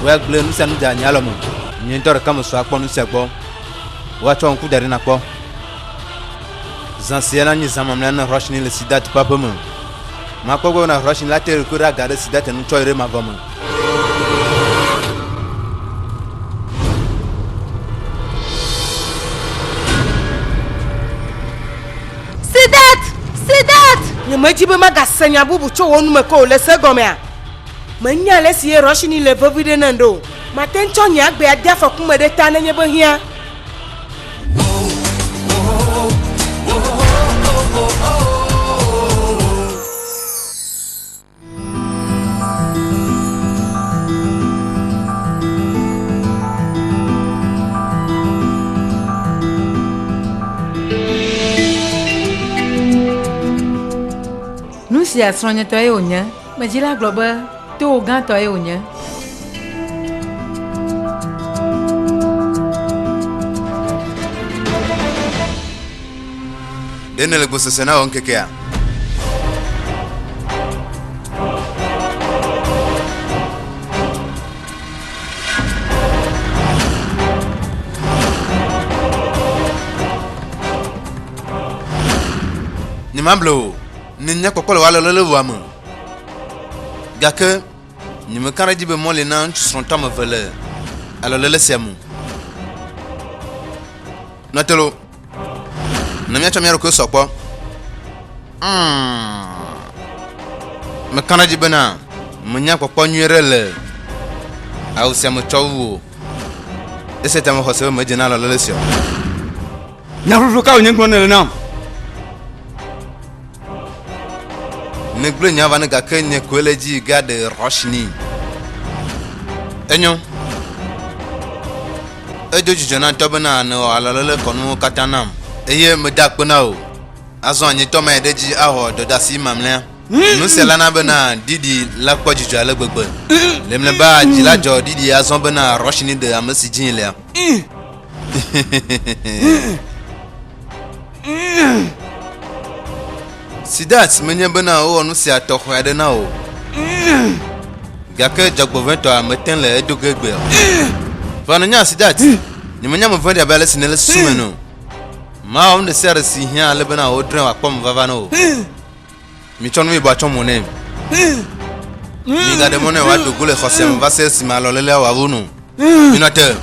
ouais bleu nous ça nous dernier alors ni ndor comme soit pour nous c'est bon wa chon ku dari na ko zansiela ni zamamla na rush ni le sidat papa mo ma ko na rush ni la terre ko regarder sidat nous choire ma gomme Ni majibe magasanya bubu cho wonu meko le segomea. Manya le sie rush ni le vovide nando. Matencho nya gbe adia fokume de tanenye bo hia. Si asronya toye onya, majila globa to gan toye onya. Dene le bosse sena on kekea. Ni mamblo Ninya kokolo wala le wamu gake ni me kana jibe mo le nan son temps valeur alors le laissez-moi natelo na mi atamero ko sokpo me kana jibe na munya kokpo nyere le au se mo chowo ese tamo hose me jina le laissez nyaru ka onye ngone le na Negle nyava ne gake nye kweleji gade roshni enyo ejo jijona tobana no alalele konu katanam eye medakpona o azo anyi to ma edeji aho dodasi mamle no selana bana didi la kwajijo ale gbegbe lemle ba jilajo didi azon bana roshni de amasi jinle Sidat menye bena o no si atokho ade na o gake jagbo to ameten le edogegbe fana nya Sidat ni menya mo vandi abale sinele sumeno ma on de ser si hia le bena o dren akpom vava no mi chonu mi ba chomo ne mi gade mo ne wa dogule khosem va se si malo lele wa wonu minate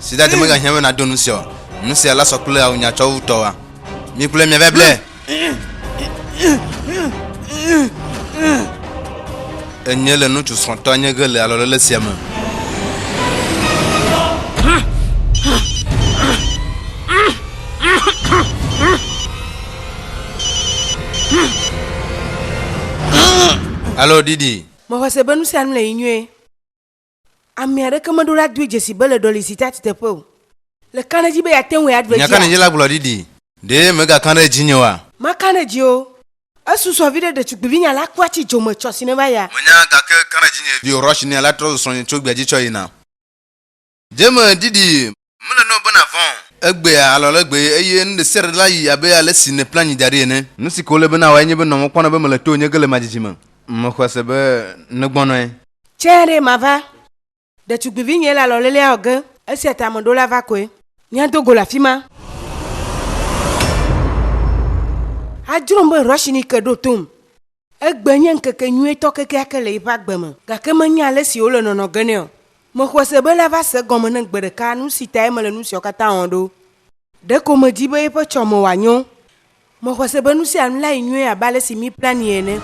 Sidat me ga hia na donu sio no se ala sokule a unya chowu to wa mi kule mi veble enyele no tu son tonye gele alors le siama Allo Didi Mo hose banu si anle inwe amiare kamadura dwe jesi bele doli sitati tepo le kanaji be yatenwe adwe nyakana jela glo Didi de mega kana jinyewa makana jio asu so vide de tukbivinya la kwachi jomo chosine baya munya gake kana jinye bi rush ni ala tro so ni chogbe ji choyina jema Didi mele no bona von egbe alolegbe eye nde serla yi abe ala sine plan dare ne nusi ko le bena wa nye be no mo kwana be mele to nye gele majijima mo kwase be ne gbono e chere mava de tukbivinya la lolele oge esieta mondola vakwe nyanto gola fima ajurombo roshini kedo tum egbenye nkeke nyue to keke akele ipagbeme gake manya le si ole nono geneo mo kwese bela va se gomo na gbere ka nu si tai mele nu si okata ondo de ko mo dibe ipo chomo wanyo mo kwese benu si anla nyue abale si mi plan yene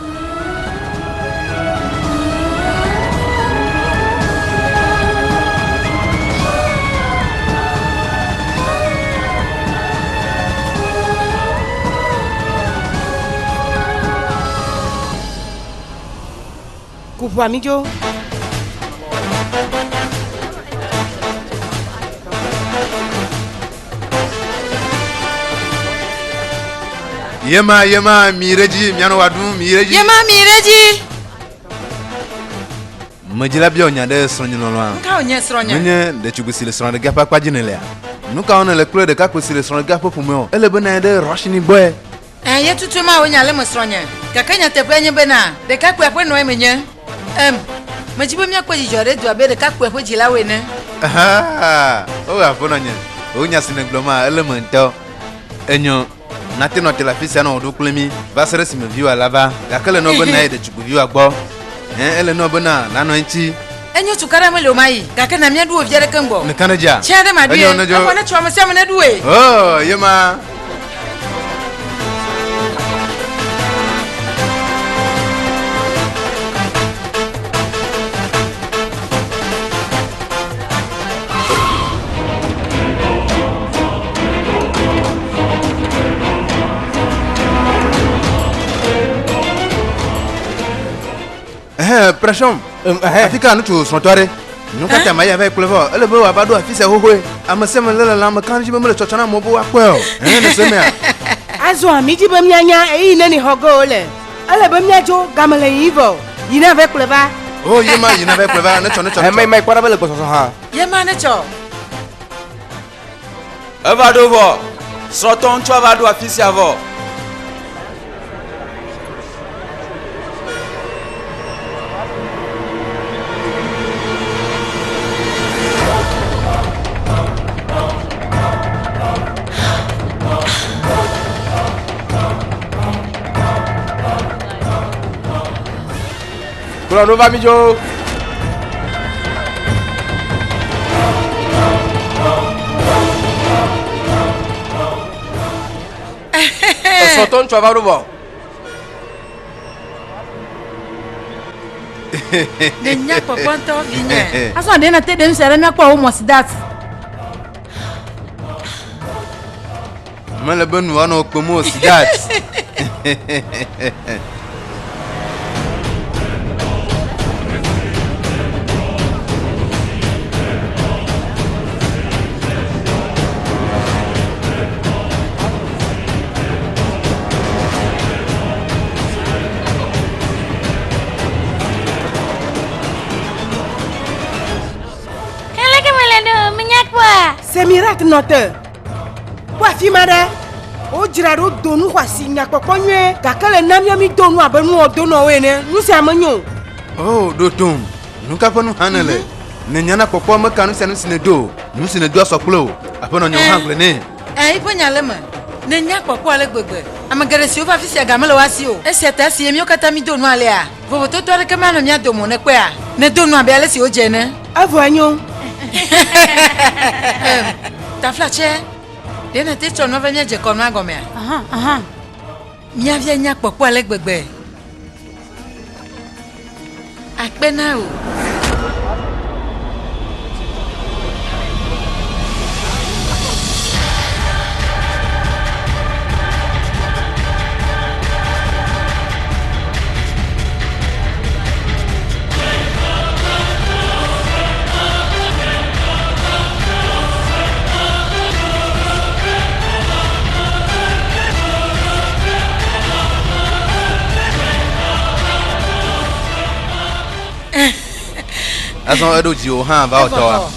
Kupu amijo Yema mireji miano wadu mireji Yema mireji Majila bio nyade sonye nolwa Nka onye sronya Menye de chugusile sonye de gapa kwa jinele Nuka one le kule de kakusile sonye gapa pumeo Ele bena de roshini boy ye tutuma onya le mosronya kakanya tepenya bena de kakwa kwe no emenye Majibu mia kwa jijore dua bere kakwe po jilawe ne. Oh afona nya. O nya sinegloma elemento. Enyo nati no telafisia no do kulemi basere si me view alaba. Yakale no bona de chuku view agbo. Ele no bona na no nchi. Enyo tukara me lo mai. Kaka na mia duo viere kembo. Me kanaja. Chede ma die. Apo na chwa mase amene duwe. Oh, yema. Pression. Afika no to sotore. Nuka ta maya ve kulevo. Ele bo abado afisa hohoe. Amasema lela la makanji be mele chochana mo bo akwa. Ne se me a. Azo amiji bam nyanya e ine ni hogo ole. Ele bam nyajo gamale ivo. Yina ve kuleva. Oh yema yina ve kuleva ne chono chono. Mai kwara bele koso ha. Yema ne cho. Evado vo. Soton cho avado afisi avo. Kula no va mi jo. Soton tu vas voir. De nya poponto vinye. Aso ande na te dem sere na kwa almost that. Mele benu wana okpomo sidat. Semirat note. Wa fi mare. O jiraro donu kwa sinya kokonywe. Kakale namya mi donu abenu odono wene. Nusi amanyo. Oh, dotum. Nuka ponu hanele. Nenyana kokwa makanu senu sinedo. Nusi nedo asoplo. Apono nyo hangle ne. Ipo nyalema. Nenya kokwa le gbegbe. Amagere si ofa fisi agamelo wasio. Esi atasi emi okata mi donu ale a. Vovo to to ke manu mi adomo ne kwe a. Ne donu abe ale si oje ne. Avo anyo. Ta flache. Dena te chono va nya je kono agome. Aha. Mia via nya popo ale gbegbe. Akpe na o. Aso edo ji o han ba oto.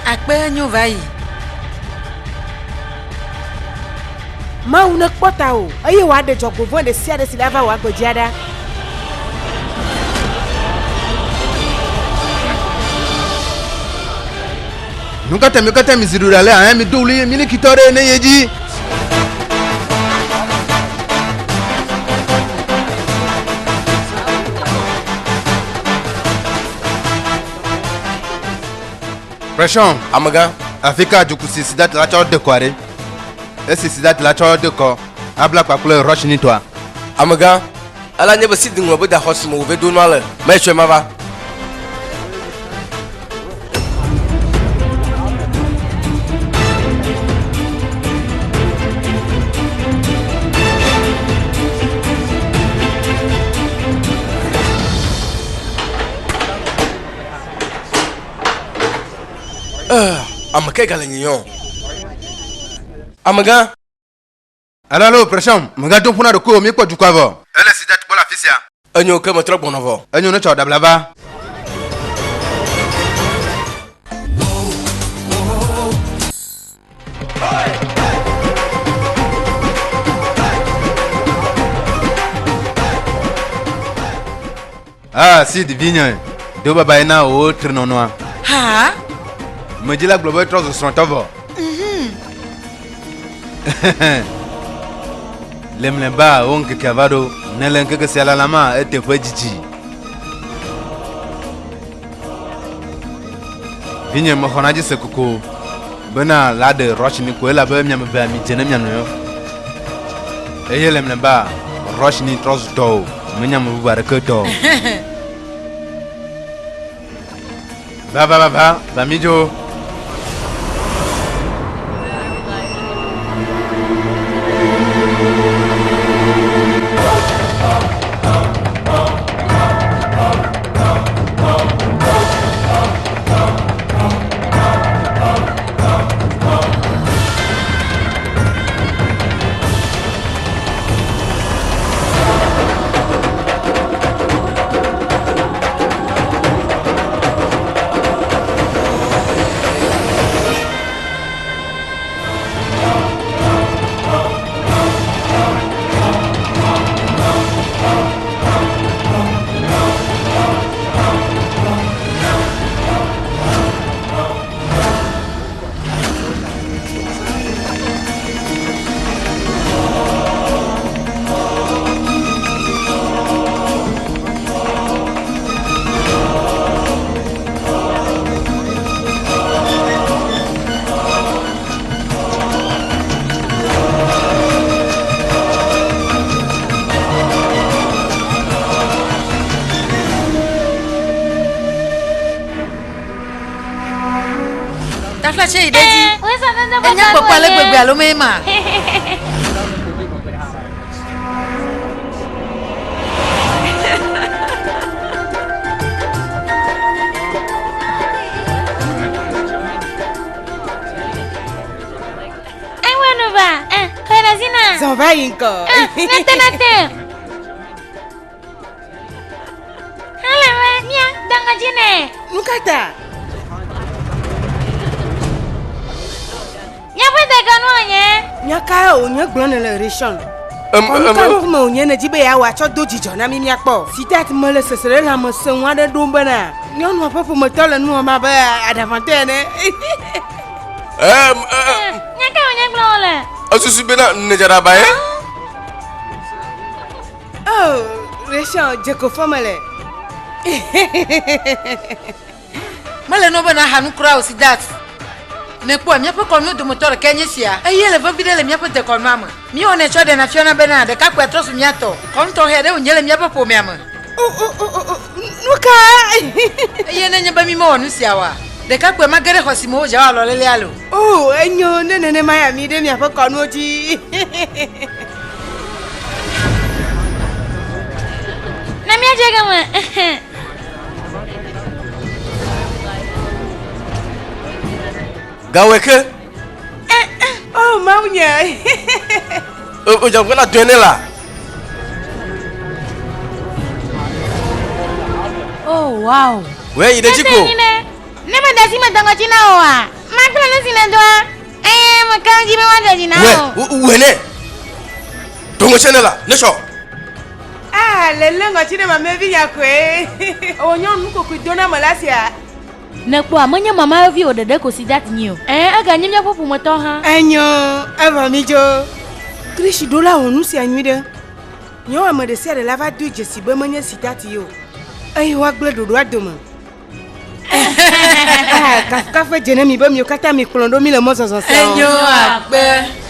Akpe nyu vai. Ma una kpota o. Aye wa de jogovo de sia de silava wa gbojiada. Nuka temi mizirura le an mi doli mi ni kitore ne yeji. Pression Amaga. Afrika jukusi sidat la chaw de kware. Esi sidat la chaw de ko. Abla kwa kule rush ni toi. Amaga. Ala nyebe sidin wo be da hosimo wo be do no ale. Ma chwe mava. Amake galenyo. Amaga. Alalo pression mga don puna de ko mi kwa jukwavo. Ele sidat bola fisia. Enyo ke mo trop bonovo. Enyo no chaw dablaba. Ah, si, divine. De baba ina autre non noir. Ha? Me dit la globe trop sur ton Lemlemba, onke cavado, nelenke que c'est la lama et te fait diti. Vigne mo khonaji se kuku. Bena la de roche ni ko la be nyam ba mi tene nyam yo. Eye lemlemba, roche ni tros do, me nyam bu baraka do. Ba mi jo. Che ideti. Enya papa le gbegbe alo mema. Ai bueno va. Kana sina. Zan va inko. Nate. Hala wa nya danga jine. Nukata. Nyaka o nye gblon le reshon. Ka kuma o nye na jibe ya wa cho do jijo na mi miakpo. Sitat me le sesere la mo se nwa de do bana. Nyonu papa mo to le nu ma ba adavante ne. Nyaka o nye gblon le. Asusu bena ne jara ba e? Oh, reshon jeko famale. Male no bana hanu kura o sidat. Ne kwa mi apo kono do motor kenye sia. Eye le vabide le mi apo te kono ama. Mi one cho de na fiona bena de ka kwa trosu mi ato. Kon to he de unjele mi apo po mi ama. Nuka. Eye ne nyeba mi mo onu sia wa. De ka kwa magere hosimo o jawa lo lele alo. Oh, enyo ne maya mi de mi apo kono oji. Na mi aje gama. Gaweke? Oh, maunya. O jam kana dene la. Oh, wow. We ide jiko. Ne ma dasi ma danga jina wa. Ma kala no sina doa. Ma kan jibe wa da jina o. We ne. Dongo chenela, ne sho. Ah, lele ngachine ma mevi yakwe. O nyon nuko kudona malasia. Na kwa amanya mama vi odede ko sidat nyo. Aga nyemya popo moto ha. Enyo, ava mijo. Krishi dola onu si anwide. Nyo amade se de lava du jesi be manya sidat yo. Ai wa gble dodo adoma. Ka fa jene mi be mi okata mi klondo mi le mo so so. Enyo agbe.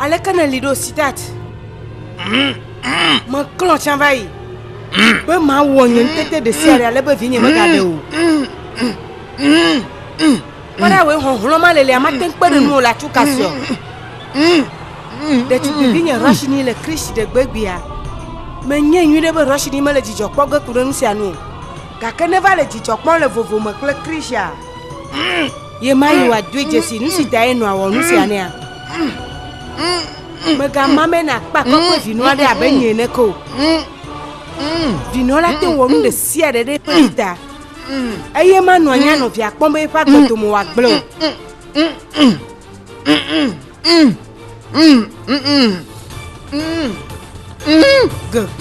Ale kana lido sitat. Ma klon chan vai. Be ma wonyen tete de sere ale be vinye me gade o. Para we hon ma lele ama ten pe de nu la tukasio. De tu be vinye rush ni le Chris de gbegbia. Me nye nyu de be rush ni me le jijo kpoge kure nu sia nu. Ga kene va le jijo kpon le vovo me kle Chris ya. Ye ma yi wa dwe jesi nu si da enu awon nu sia ne a. Me ga mame na pa ko pe vinu ade abenye ne ko. Vinu la te wonu de sia de pelita. Eye ma no anya no fi akpon be pa gbeto mo wa glo.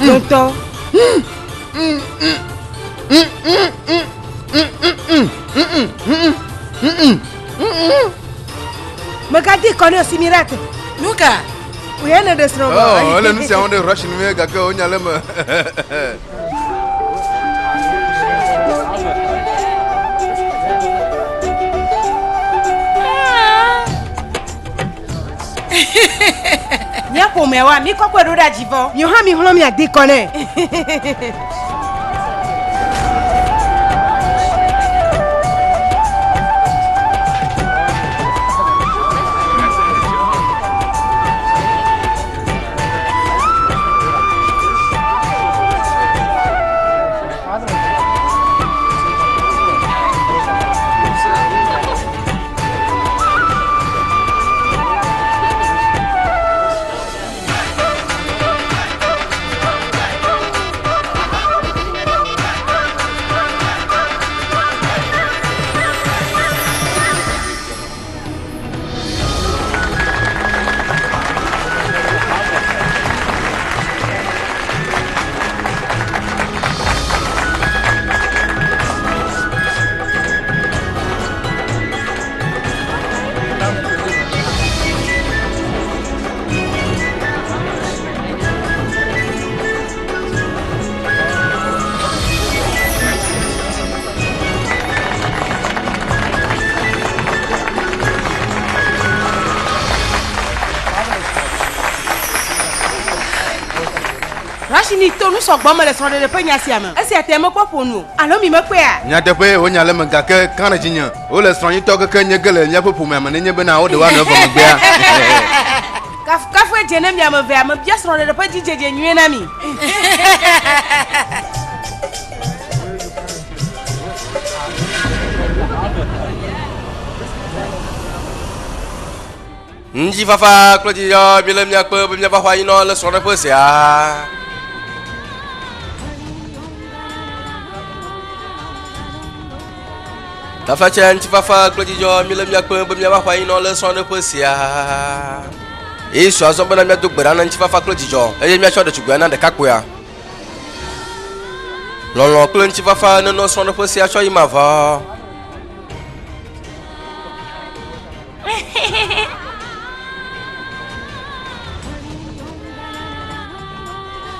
Goto. Me ga di kono simirat. Nuka. We ene de sro. Oh, ele não se onde rush no meio gaga o nyalema. Nya ko mewa mi kokwe do da jivo. Mi ha mi holo mi adi kone. Rashini to nu so gbo mo le so de pe nya sia ma. Ese ate mo popo nu. Alo mi me pe a. Nya de pe o nyalema gaga kana jinya. O le son yi to ka nya gele nya popo me ma ne nya be na o de wa no ba me bia. Kafu ejene mi am ve am bia so de pe jijeje nwie na mi. Nji fafa kloji yo bilem nya pe bim nya ba hwa ino le so de pe sia. Tafa chen ti fafa kloji yo bilem nya pe bim nya ba hwa ino le so de pe sia. E so azo bana mia do gbera na ti fafa kloji yo. Eye mia cho de chugwa na de kakoya. Lolo klon ti fafa no so de pe sia cho ima va.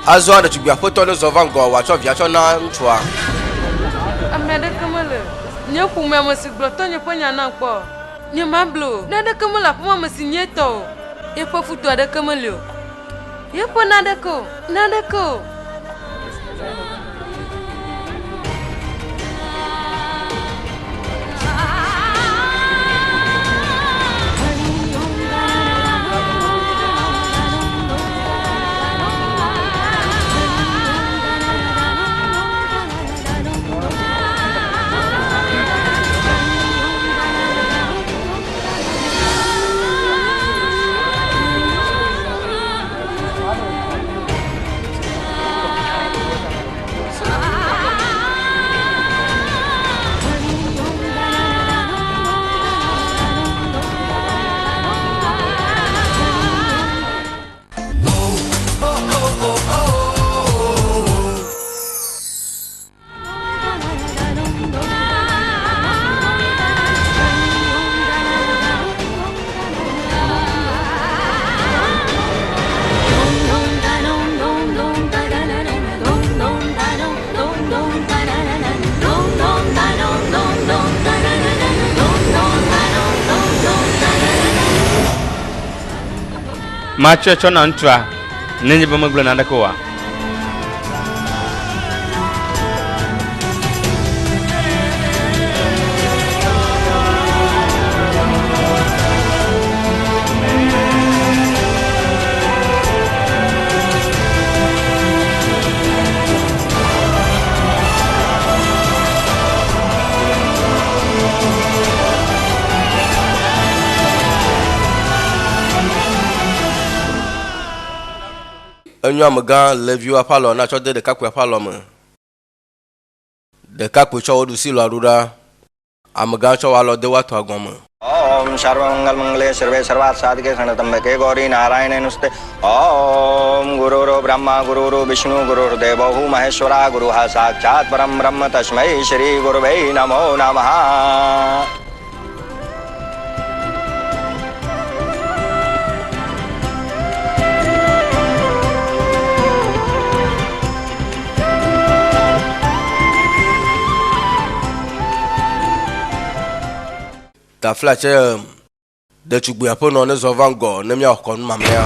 Azo ada chugwa foto no zovango wa cho via cho na nchwa. Amede kamale. Nye kume mosiglo to nye ponya na kpo. Nye mablo. Nade kamala po mosinye to. E po futu ada kamale. Ye po nade ko. Nade ko. macho chona ntra nenye bamagula nanda kwa Enyo amaga leviu apalo na cho de kakwe apalo me de kakwe cho odu silo arura amaga cho walo de watu agwama Om Sarvamangal Mangale Sarve Sarvat Sadhike Sanatambake Gauri Narayane Nuste Om Gururu Brahma Gururu Vishnu Gururu Devahu Maheshwara Guruha Sakshat Param Brahma Tasmai Shri Guruvai Namo Namaha ta flache de chugbu apo no ne zovango ne mia okon mamea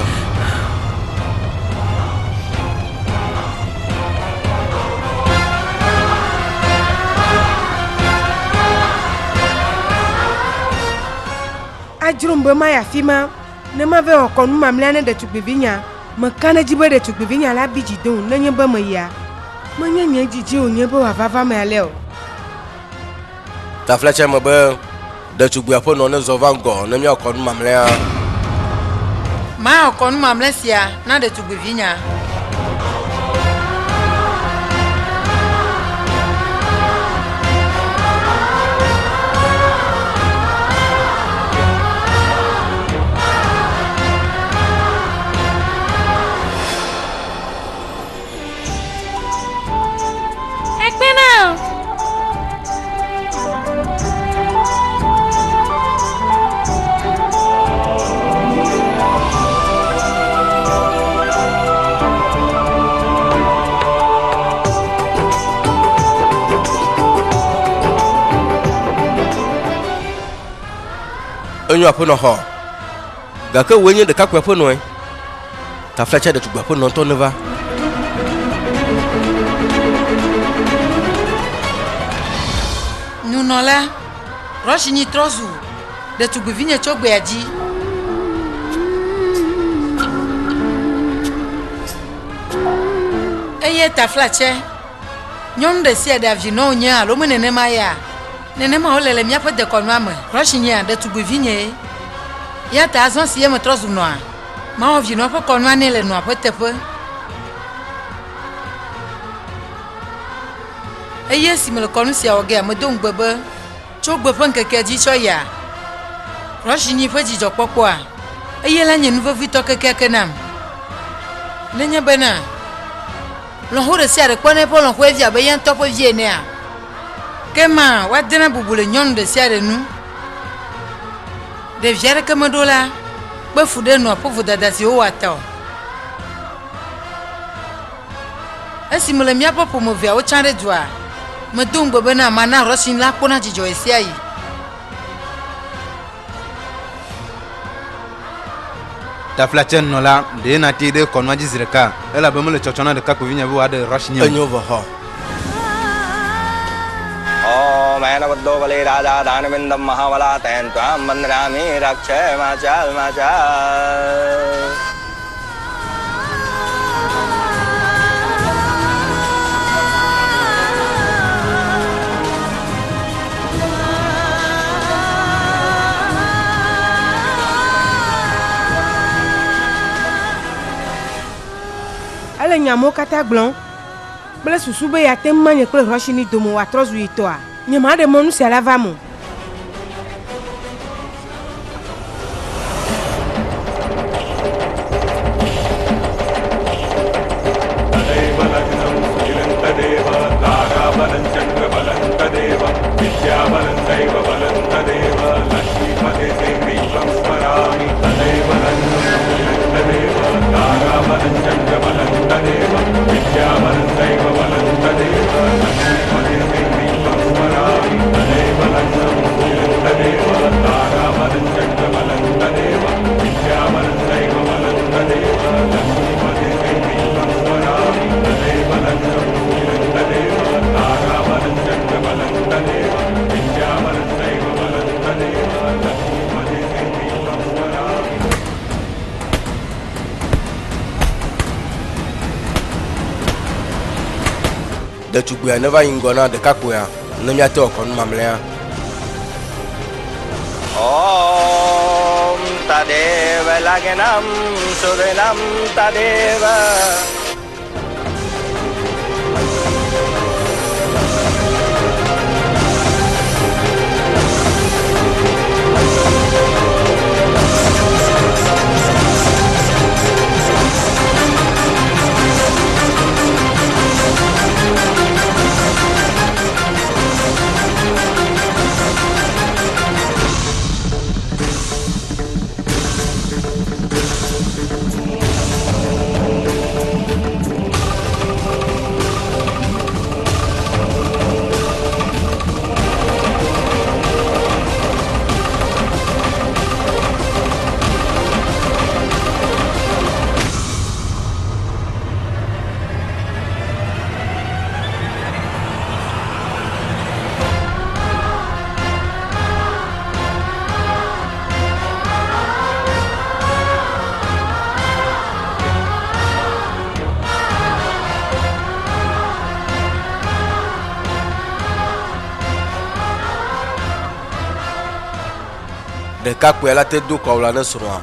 Ajurumbe ma ya fima ne ma ve okon mamle ne de tugbivinya makana jibe de tugbivinya la biji don ne nyeba maya manya nya jiji onyebe wa vava ma leo ta flache mo be de chugbu apo no ne zovango ne mia okon mamea ma okon mamle sia na de tugbivinya enyo apo no ho ga ka wenye de kakwe apo no ta flache de chugbu apo no to neva nunola roshini trozu de tugbivinya chogbe aji eye ta flache nyom de sia de avino nya lo menene maya nene ma olele mia pe de konwa me roshini de tugbivinya ya ta azon sie me trozu no a ma ovino pe konwa ne le no apetepe eye si me le konu sia oge me don gbebe chogbe pe nkeke ji cho ya roshini pe ji jopopo a eye la nyenu ve vito keke kenam nenye bena lo hore sia de kone po lo hwe via be yen topo vie ne a kema wadena bubule nyon de sia de nu de viere kema dola be fude no povu dada si o wata esi mele mia popo mo via o chande dua me don gbebe na mana rosin la pona jijo esi ayi ta flachen no la de na ti de konwa jizreka ela be mo le chochona de kakwinya bu ade roshni enyo vo ho Om Ainavaddo Vale Raja Dhanavindam Mahavala Tentvam Bandrami Rakshay Machal Machal ale nyamo kata glon bele susube ya temanye kle roshini domo wa trozu itoa nyama de monu se lava mo Vidya ɖetugbuia ne va yi ŋgɔ na ɖekakpuia ne míate ɔkɔnu mamlɛa. Om Tadeva Laganam Sudanam Tadeva. Ɖekakpuia la te do kɔwla ne srɔ̃a.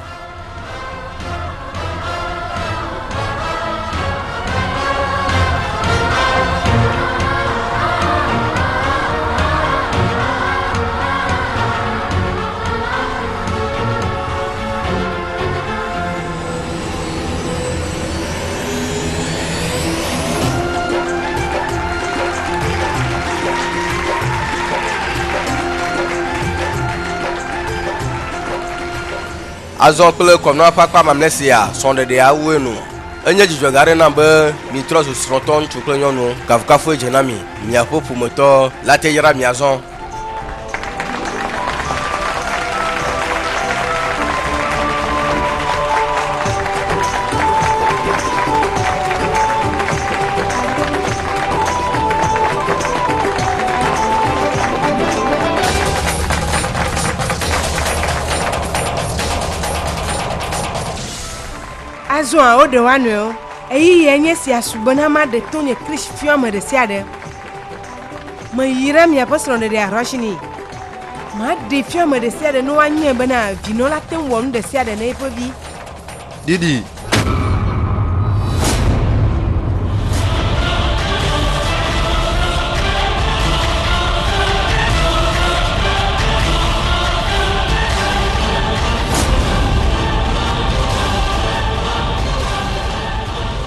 Azɔ kple kɔnɔa ƒe akpa mamlɛ sia sɔ̃ɖeɖe awoe no. Enye dzidzɔ gã aɖe nam be mitrɔ zu srɔ̃tɔ ŋutsu kple nyɔnu. Kafukafu dze na mi. Miaƒe ƒometɔ la te yra miazɔ. Azɔ a o de wa nɔ eyi yɛ nye si asubɔna ma de to nye kristi fiɔ me de sia de. Me yira miaƒe srɔ̃ɖeɖe arɔsini. Ma de fiɔ me de sia de ne woanyɛ bena vinɔ la te wɔ nu de sia de ne eƒe vi. Didi.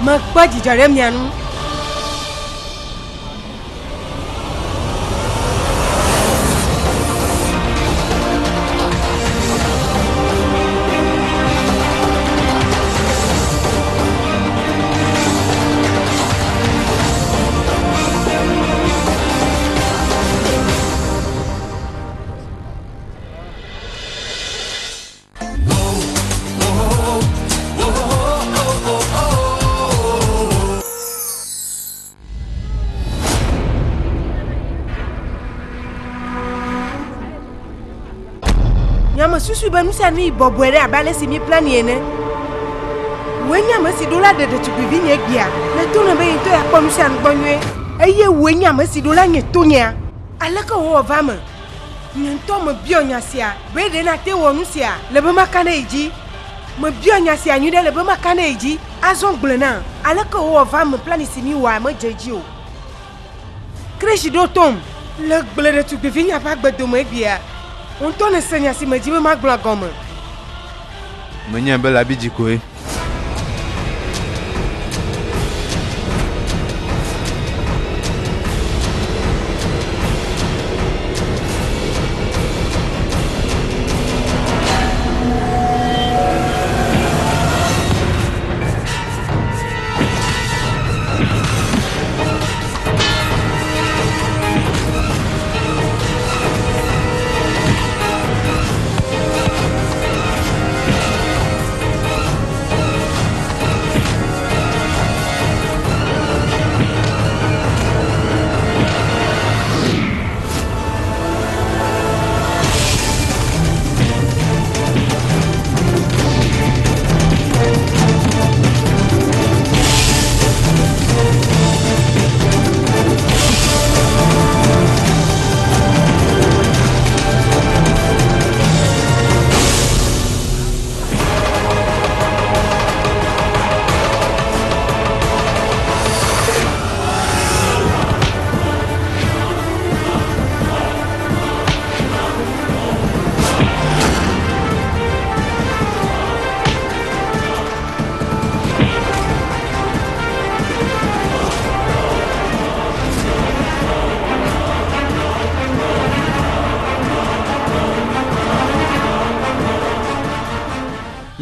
Me kpɔ dzidzɔ ɖe mia nu. Nyama susu be nu sia nu bɔbɔe ɖe abe ale si mi plan ene. Woe nyama si ɖo la ɖe ɖetugbivi nye gbia. Le to ne be ŋutɔ yakpɔ nu sia nu gbɔ nyuie. Eye woe nyama si ɖo la nye tonyea. Aleke wowɔ va me? Nye ŋutɔ me biɔ nya sia. Be ɖe na te wɔ nu sia le be maka ne yi dzi. Me biɔ nya sia nyui ɖe le be maka ne yi dzi. Azɔ gblẽ na. Aleke wowɔ va me plan si mi wɔa me dze dzi o. Kristi ɖo tom le gblẽ ɖetugbivi nya ƒe agbedome gbia. Ŋutɔ ne se nya si me dzi be magblɔ gɔme. Menye be la bi dzi koe.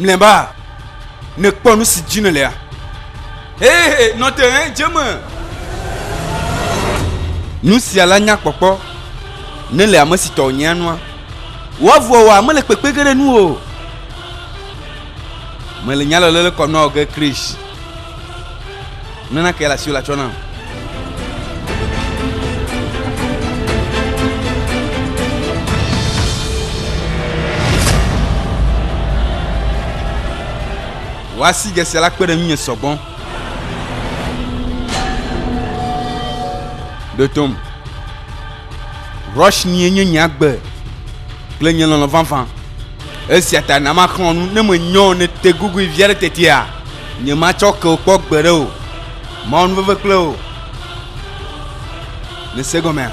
Mlemba. Ne pas nous si dîner là. Hé, notre hein, Jama. Nous si à la nyak papa. Ne le amo si to nyanwa. Wa vo wa me le pepe gere nu o. Me le nyalo le ko no ge krish. Nana ke la si la chona. Voici que c'est là que nous sommes bons. De tom. Roche ni n'y a pas. Plein dans le vent. Et si tu as un macron, nous ne m'ignorons ne te gougou vierre te tia. Ne m'achoque au coq bereau. Mon veut clos. Le second maire.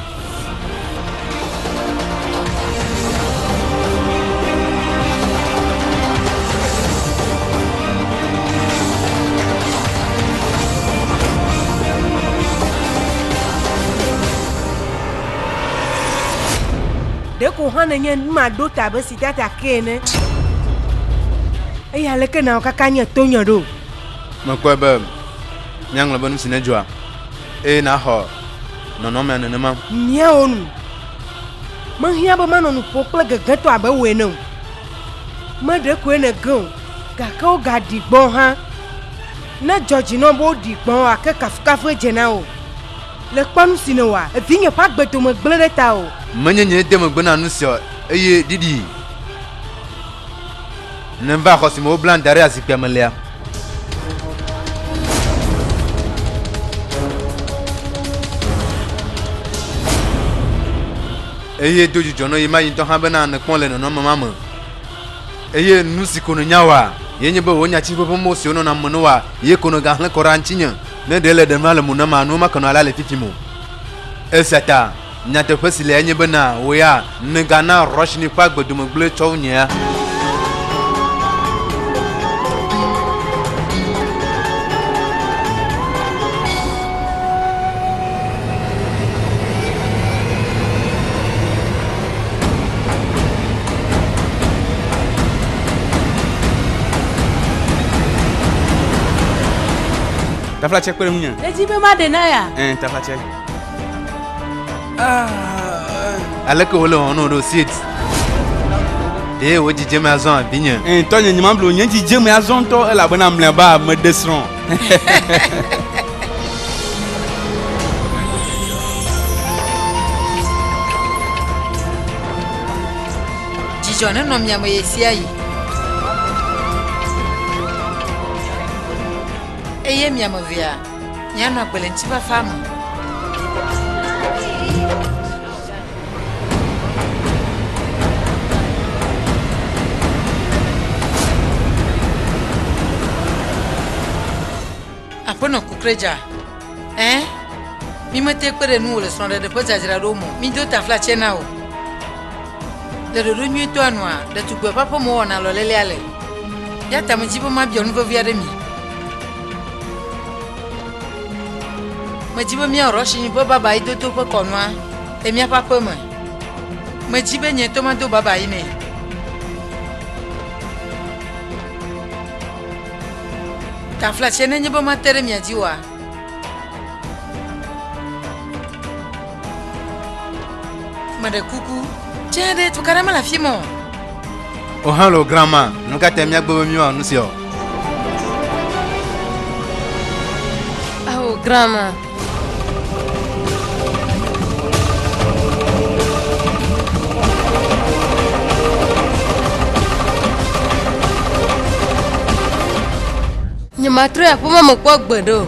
De ko hana nyen ma do ta ba si tata kene. Ai halaka na ka kanya tonya do. Makwa ba. Nyang la banu sinajwa. Na ho. No me na ma. Nya onu. Man hiya ba manonu popla gagato aba we no. Ma de ko na go. Ga ka o ga digbon ha. Na George no bo digbon akeka fukafu jena o. Le panu sinowa. E vinye pa gbeto mo gblere ta o. Manyenye dem gbona nu sio eye didi nemba khosimo blanc dare asipemlia eye doju jono yima yin to habana na konle no mama eye nu sikono nyawa yenye bo wonya chi bobo mo sio no na monowa ye kono ga hlan koranchinya ne dele de mal mu na manu makano ala le fifimo esata nyate fasile anye bana oya ngana rush ni pa gbodum gble chownya Tafla check kwere munya. Ejibe ma de na ya. Tafla check. alaka wolo ono do sit de woji jeme azon binya Tonye nyima blo nyenji jeme azon to ela bana mleba me desron. Jijone no miamo yesia yi. Eye miamo via. Nyano akpele nchiba fama. Apono kukreja. Mi mete kwere nu le sonde de poza jira romo. Mi do ta fla chena o. Le do mi to anwa de tu gbe papa mo na lo lele ale. Ya ta mjibo ma bi onu go via de mi. Mjibo mi oro shi ni bo baba ido to po konwa. E mi papa mo. Mjibe nye to ma do baba ine. Ta fla chene nyebo matere mi ajiwa. Made kuku. Tiens, tu carrément la fille mon. Oh hello grandma, nous ka temia gbo mi wa nu sio. Oh grandma. Nyamatre apoma mokwa gbedo.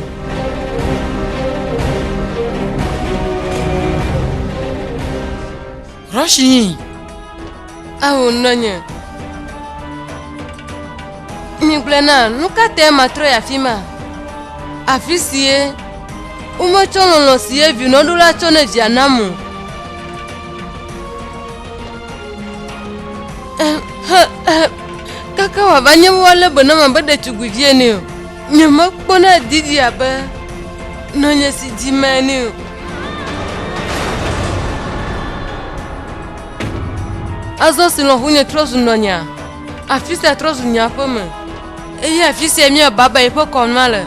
Roshi. Awo nonye. Ni plena, nuka te matro ya fima. Afisie. Umo chono no sie vi no dula chone janamu. Kaka wabanye wale bona mabade chuguvie ni. Nyama kpona didi abe. Nonye si jimani. Azo si lo hunye trozu nonya. Afisa trozu nyapome. eye fi se mi baba e po kon male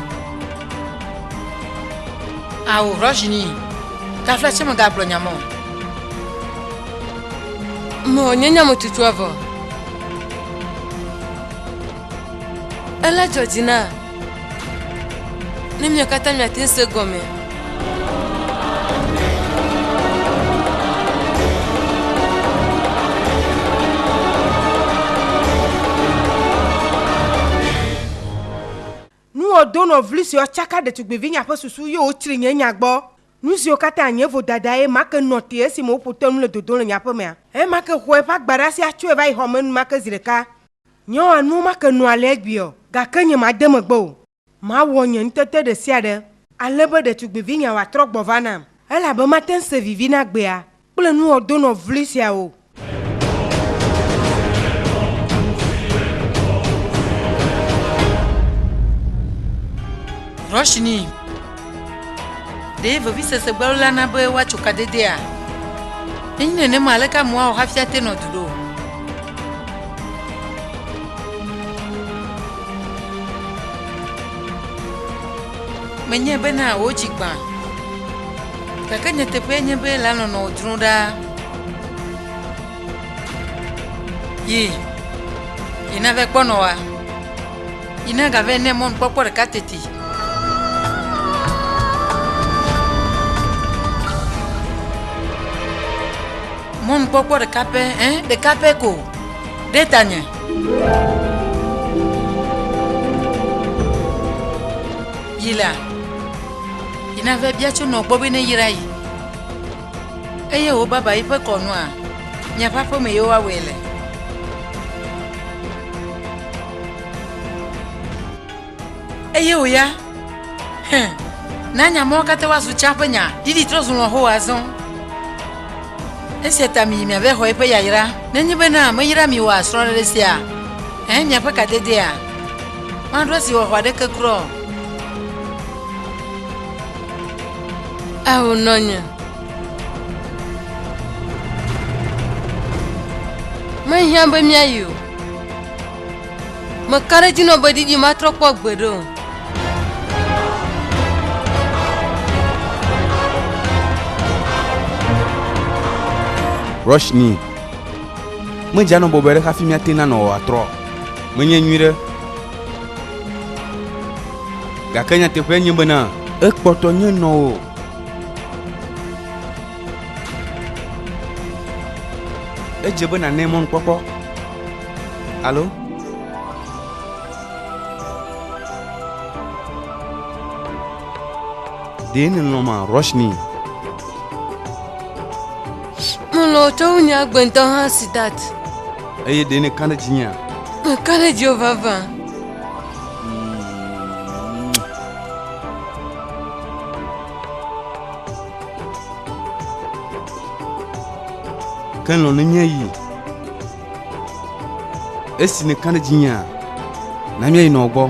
awo Roshini ka flash me ga bro nyamo mo nyanya mo tutu avo ala Georgina ni mi kata mi atin se gome Dono vlisi o chaka de tu gbevinya pa susu yo o tiri nya gbo nu si o kata anye vo dada e make noti e si mo potom le dodo nya pa me e make ho e pa gbara si achu e vai homen make zireka nyo anu make nu ale gbio ga kanye ma dem gbo ma wo nye ntete de siade alebe de tu gbevinya wa trok bovana ela ba maten se vivina gbea ple nu o dono vlisi a o Roshini Dave visa se bala na boy wa chuka dede a Ine ne malaka mo o hafia te no dudo Menye bena o chigba Kakanya te penye be la no drunda Yi Ina ve konoa Ina ga vene mon popo kateti Mon popo de cape ko. De tanya. Yila. Ina ve biacho no bobi ne yirai. Eye o baba ipe konwa. Nya papa me yo awele. Eye o ya. Nanya mo kate wasu chapanya. Didi trozu no ho azon. Ese tami mi ave ho epe yaira. Nenyi bena mo yira mi wa asro le sia. Mi apa ka dede a. Mandro si wo hwade ke kro. Awu nonya. Ma hiambe mi ayu. Ma kare jino bodi di matro ko gbedo. Roshni me jano bobere ka fi mi atena no atro menye nwire ga kanya te pe nyimbe na e kpoto nye no e jebe na nemon popo allo den no ma Roshni Molo to nya gbentan ha sidat. Eye dene kana jinya. Kana Jehova. Kan lo nya yi. Esi ne kana jinya. Na mi yi no ogbo.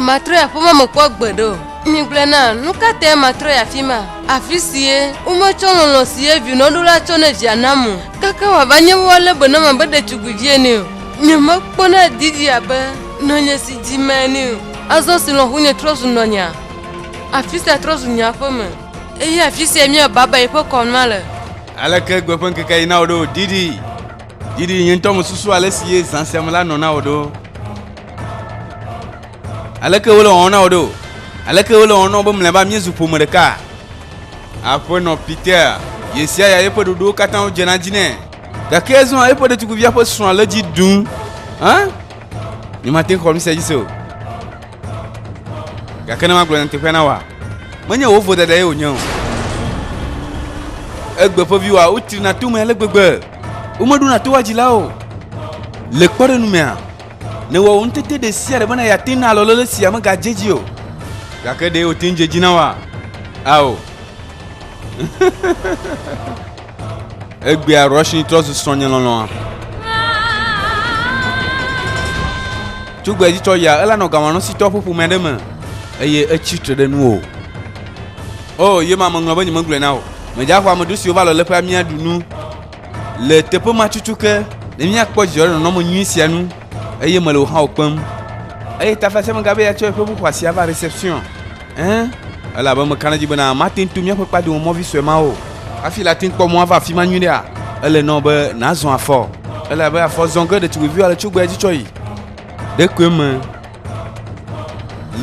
Matro ya poma mokwa gbedo. Ni plena nuka te matro ya fima. Afisie umo chono no sie vi no dula chone janamu. Kaka wabanye wale bona mabede chugujie ni. Ni makpona didi abe no nya si jimani. Azo sino hunye trosu nonya. Afise trosu nya poma. Eyi afise mi baba ipo konmale. Alake gwepon keka ina odo didi. Didi nyento mususu alesiye sansemla nona odo. Alake wolo ona odo. Alake wolo ona bo mleba miezu pomreka. Apo no Peter. Yesia ya yepo dudu katan ojena jine. Da kezo yepo de tukuvia po son alaji dun. Hein? Ni matin ko mi seji so. Ga kana ma glo nte na wa. Manya wo vo dada e onyan. Egbe po biwa utiri na tumu ele gbegbe. O modu na to wajila o. Le kpore nu me a. ne wo untete de sia de bana ya tin alo le sia ma ga jeji o ga ke de o tin jeji na wa ao egbe a rushing trust sonye lolo tugbe ji to ya ela no ga wanu si to pupu me de me eye echi trede nu o ye ma nglo ba ni mangule na o me ja kwa modu si o ba lo le pa mi adunu le tepo ma chuchuke le mi akpo joro no mo nyi sia nu eye me lo ha opam eye ta fa se me ga be ya cho pupu kwa sia ba reception ala ba me kana ji bana matin tu mi pa de mo vi so ma o afi la tin po mo va fi manu dia ele no be na zon afo ele ba afo zongo de tu vi ala chugbe ji choi de kwem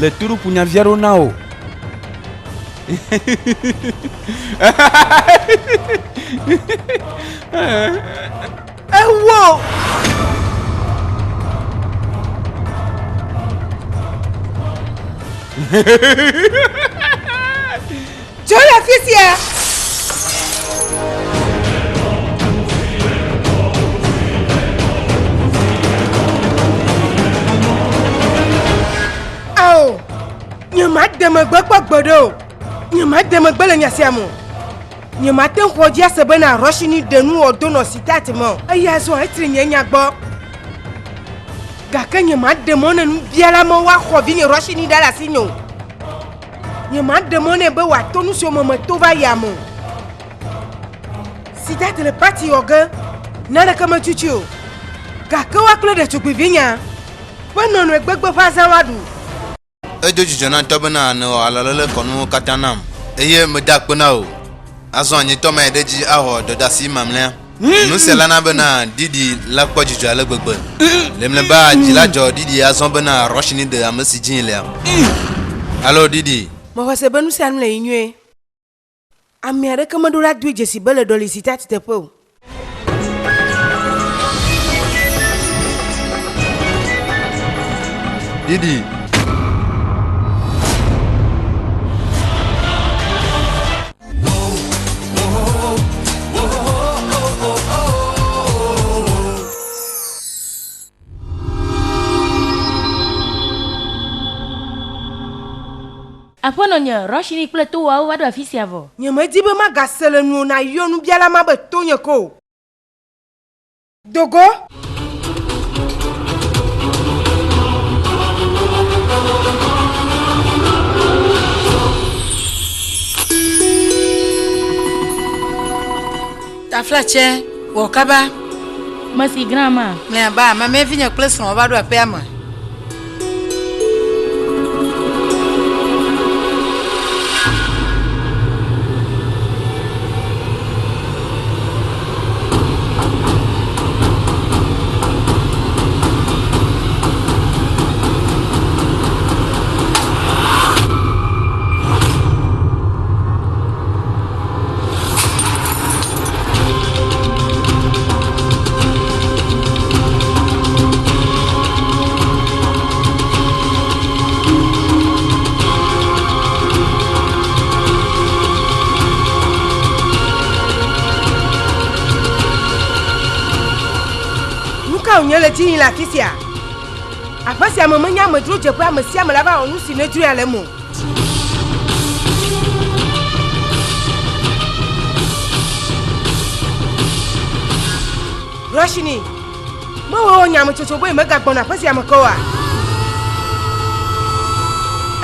le turu punya viaro nao Wow! Joy officier! Oh! Nyama dema gbagba gbodo. Nyama dema gbele nyasiamu. Nyama ten khodia sebena roshini denu odono sitati mo. Aya so etri nyanya gbo. Gaka nyama demone nu biala mo wa khovini roshini dala sinyo. Nyama demone be wa tonu so mo tova yamo. Sitati le parti oga. Nana kama chuchu. Gaka wa klo de chukuvinya. Wano no gbagba faza wadu. Ejo jijona tobena no alalele konu katanam eye medakpona o azon nyi to ma deji aho dodasi mamle nu selana bena didi lakpo jijo alagbegbe lemle ba jilajo didi azon bena roshini de amasi jinle allo didi mo hose benu san le inwe amiare kamadura dwi jesi bele doli sitati tepo didi Apono nya roshini kple to wa wado afisi avo. Nya medi be magasele nu na yonu biala ma be tonye ko. Dogo? Ta flache, wokaba. Masi grandma. Me ba, ma me vinya kple son wado ape ama. Nyele tini la kisia. Afasi amanya medru jepo amasi amalaba onu sinedu ya lemo. Roshini. Mo wo nyam chochobo e mega gbona afasi amakowa.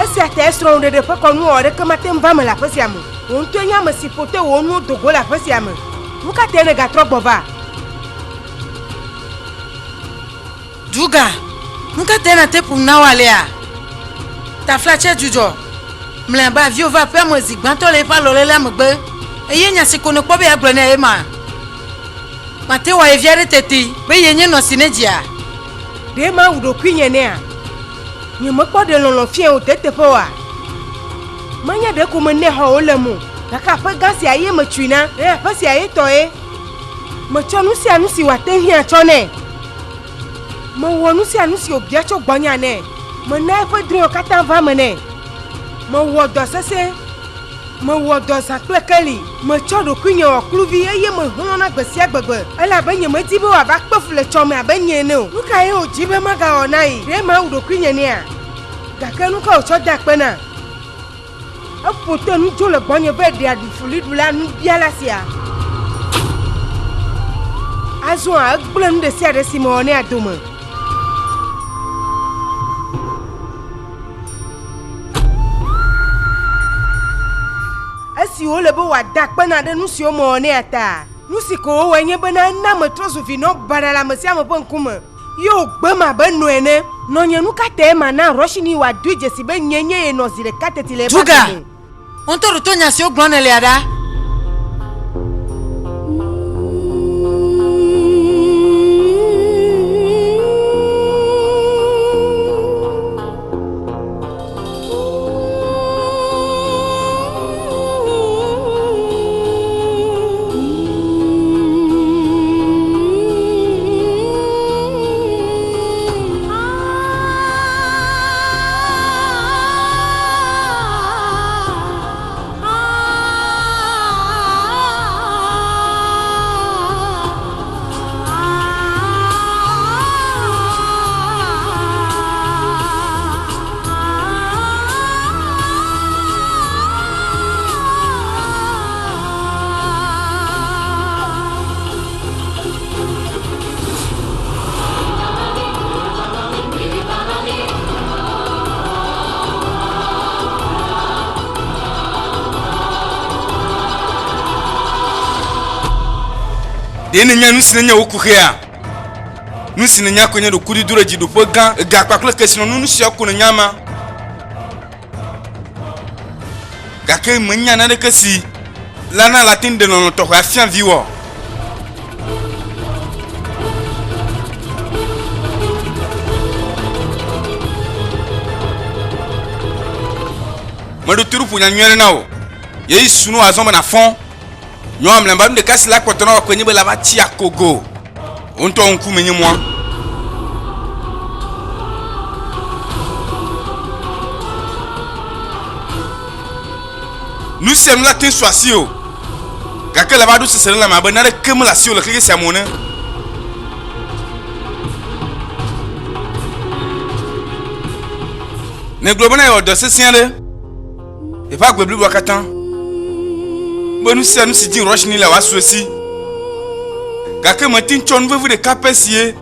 Esi ate strong de fa konu ore kamate mva mala afasi amu. Onto nyam sipote wonu dogo la afasi amu. Muka tene ga trogbova. Duga, nunca tena tempo na walea. Ta flache jujo. Mlemba vio va pe mo zigbanto le fa lole la mgbe. Eye nya se kono kpo be agbone e ma. Mate wa eviare teti, be yenye no sinejia. De ma udo kwinye ne a. Nye mkpo de lolo fie o tete po wa. Manya de ko mne ho olemu. Kaka fa gasi aye matwina, e fa si aye to e. Machonu si anu si wate hia chone. Mo wonu si anu si obia cho gbanya ne. Mo na fa dro kata va mene. Mo wo do sese. me wɔ dɔ zã kple keli metsɔ ɖokui nye wɔ kluvi eye mehlɔ̃ na gbe sia gbegbe elabe nye medi be wòava kpe fu le tsɔ me abe nye ene o. Nu ka ye wòdzi be magawɔ na yi ɖe mawu ɖokui nye nea gake nu ka wòtsɔ da akpe na eƒo te nu dzo le gbɔnye be ɖeaɖu fuliɖula nu biala sia azɔa egblẽ nu ɖe sia ɖe si mewɔ nea dome. esi wole be wòada akpena ɖe nu siwo mewɔ nea ta nu si ko wowɔe nye bena na metrɔ zu vinɔ baɖa le ame sia ame ƒe ŋkume ye wògbe me abe nɔ ene nɔnye nu katã mana Rɔshini wòadoe dzesi be nye ye nɔ zi ɖeka teti le Duga ŋutɔ ɖo to nya siwo gblɔ ne lia ɖa. Dene nya nusi nya wokuhea nusi nya ko nya do kudi dura ji do poga ga kwakle kesino nusi ko nyama ga ke menya na de kasi lana latin de no to afia viwo madu turupu nya nyere nawo ye sunu azoma na fond nyom lamba de kasi la kotona ko nyibe la bati akogo onto onku menyi mo nous sommes là tin soisio gake la badu se la mabana de kem la sio le kike siamone ne globana yo do se siande e fa gbeblu wakatan nous sommes dit Rɔshini la wasu aussi gake matin chon vevu de kapesie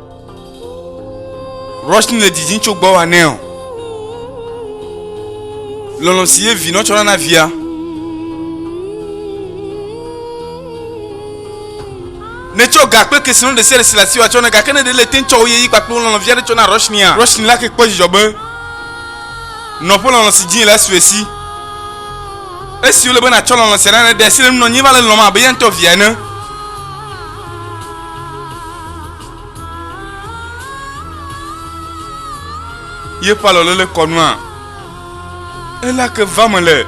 Rɔshini le dijin chogba wa neo lolon siye vino chona na via ne cho gakpe question de sel silasi wa chona gake ne de le tin cho yi pakpo lolon via de chona Rɔshini a Rɔshini la ke ko jobe no po lolon si din la suesi esi ole bena cholon la serana de silim no nyiva le loma be yento viene ye palo le konwa ela ke vamele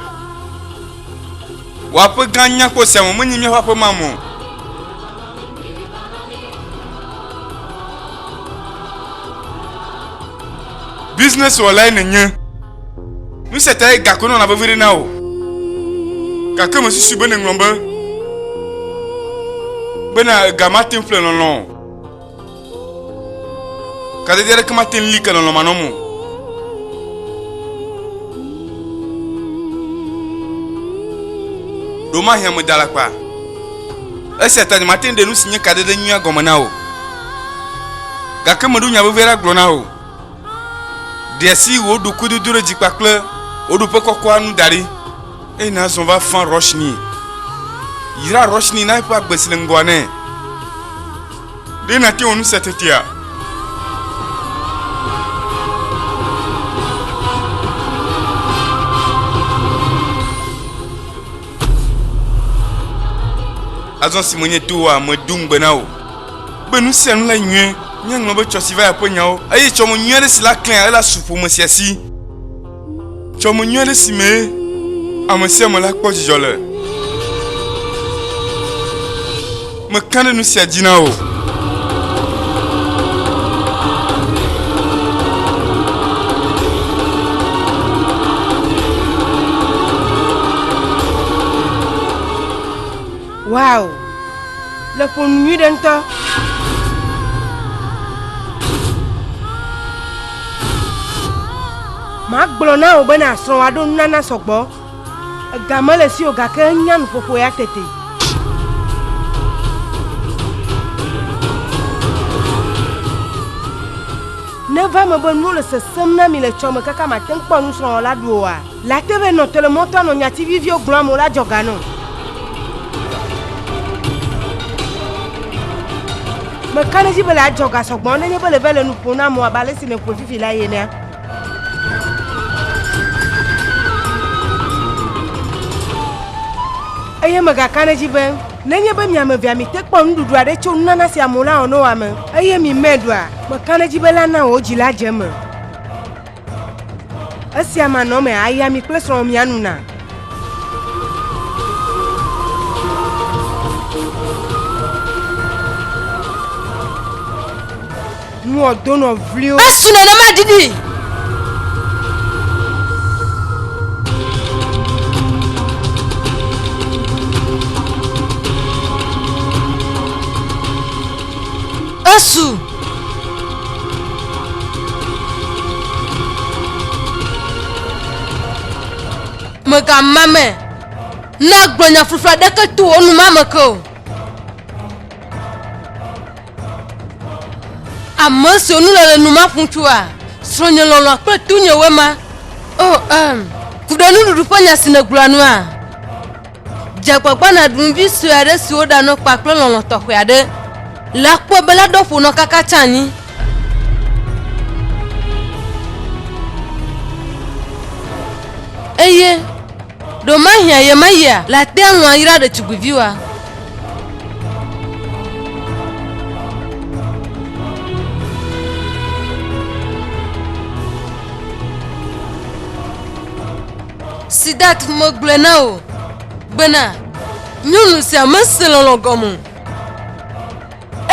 wa pe ganya ko se mo nyi mi fa pe mamo business wala nenye nous c'était gakono na beviri na o kaka me susu bene ngombe bena gamatin fle non kada dire que matin lika non manomo do ma hia me dala kwa ese tani matin de nous signer kada de nya gomana o kaka me du nya bevera glona o de si wo du kudu dure jipakle o du pekoko anu dari et na son va fan Rɔshini ira Rɔshini na pas gbesile ngwane de na ti onu setetia azon simonye tuwa me dungbe na o benu sen la nwe nyang no be chosiva ya ponyao ayi chomo nywele si la clan la supu mo siasi chomo nywele si me Amosia me la ko jole me kane nu sia dina o Le ƒo nu nyui ɖe ŋutɔ. Magblɔ na wo bena srɔ̃ aɖo nunana sɔgbɔ. Ega mele si o gake enya nuƒoƒo ya tete. Ne va me be nu le sesem na mi le tsɔ me kaka mate ŋu kpɔ nusrɔ̃wɔ la ɖu oa. La te be nɔ tele mɔtɔ nɔ nyativiviwo gblɔm o la dzɔga nɔ. Meka ne dzi be le adzɔga sɔgbɔ nenye be le ve le nu ƒo na mo abe ale si ne ƒo fifi la yenea. Eye megaka ne dzi be nenye be miamevia mi te kpɔ nuɖuɖu aɖe tso nunana si amewo la wɔno wa me eye mi meɖua meka ne dzi be la na wo dzi la dze me. Esia manɔ me aya mi kple srɔ̃ mianuna. Nuɔdo nɔ vliwo. Esu nenema didi. Esu. Mega mame. Na gbonya frufra deke tu onu mame ko. Ame si onu le numa funtua. Sronye lolo kple tunye wema. Oh, kudo nuɖuɖu ƒe nya si ne gblɔ nua. Dzegbagba na ɖunuvi sue aɖe si woɖa no kpa kple lɔlɔ tɔxɛ aɖe. La kpɔ be la ɖo ƒo nɔ kaka tsa anyi. Eye ɖo mahia ye mahia la te ŋu ayra ɖetugbiviwa. Sidat me gblɔ na o bena nyɔnu sia mese lɔlɔ gɔme.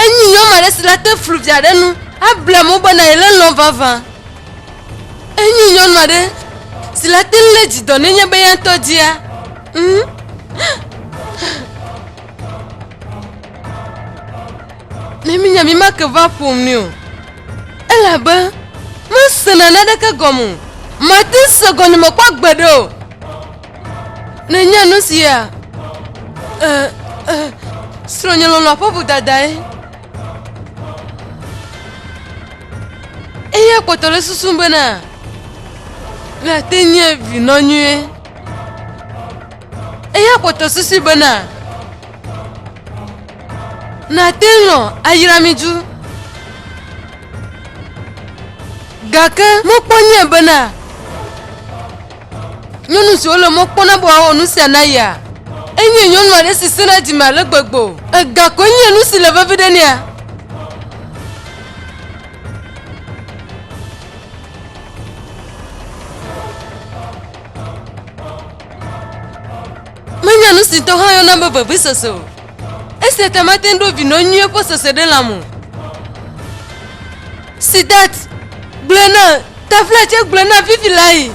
Enyi nyɔnu aɖe si la te flu via ɖe nu able mo bena ele lɔ vava. Enyi nyɔnu aɖe si la te lé dzidɔ nenye be ya ŋutɔ dzia. Ne mi nya mi ma ke va ƒom ni o. Elabe mese nane ɖeke gɔme. Mate se gɔnye me kpɔ agbe ɖe o. Nenye nu sia srɔ̃nye lɔlɔ ƒe vodadae. Eya kpɔtɔ le susu bena la te nye vinɔ nyuie. Eya kpɔtɔ susu bena na te lɔ ayra mi dzu. Gake mokpɔ nye bena nyɔnu siwo le mɔkpɔna be wawɔ nu sia na ya. Enye nyɔnu aɖe si sena dzime ale gbegbo. Egako nye nu si le vevi ɖe nea. Menya nu si tɔ hã yɔna be vevi sese o. Esia ta mate ŋu ɖo vinɔ nyuie ƒe sese ɖe la mo. Sidat gblẽ na tafla tse gblẽ na fifi la yi.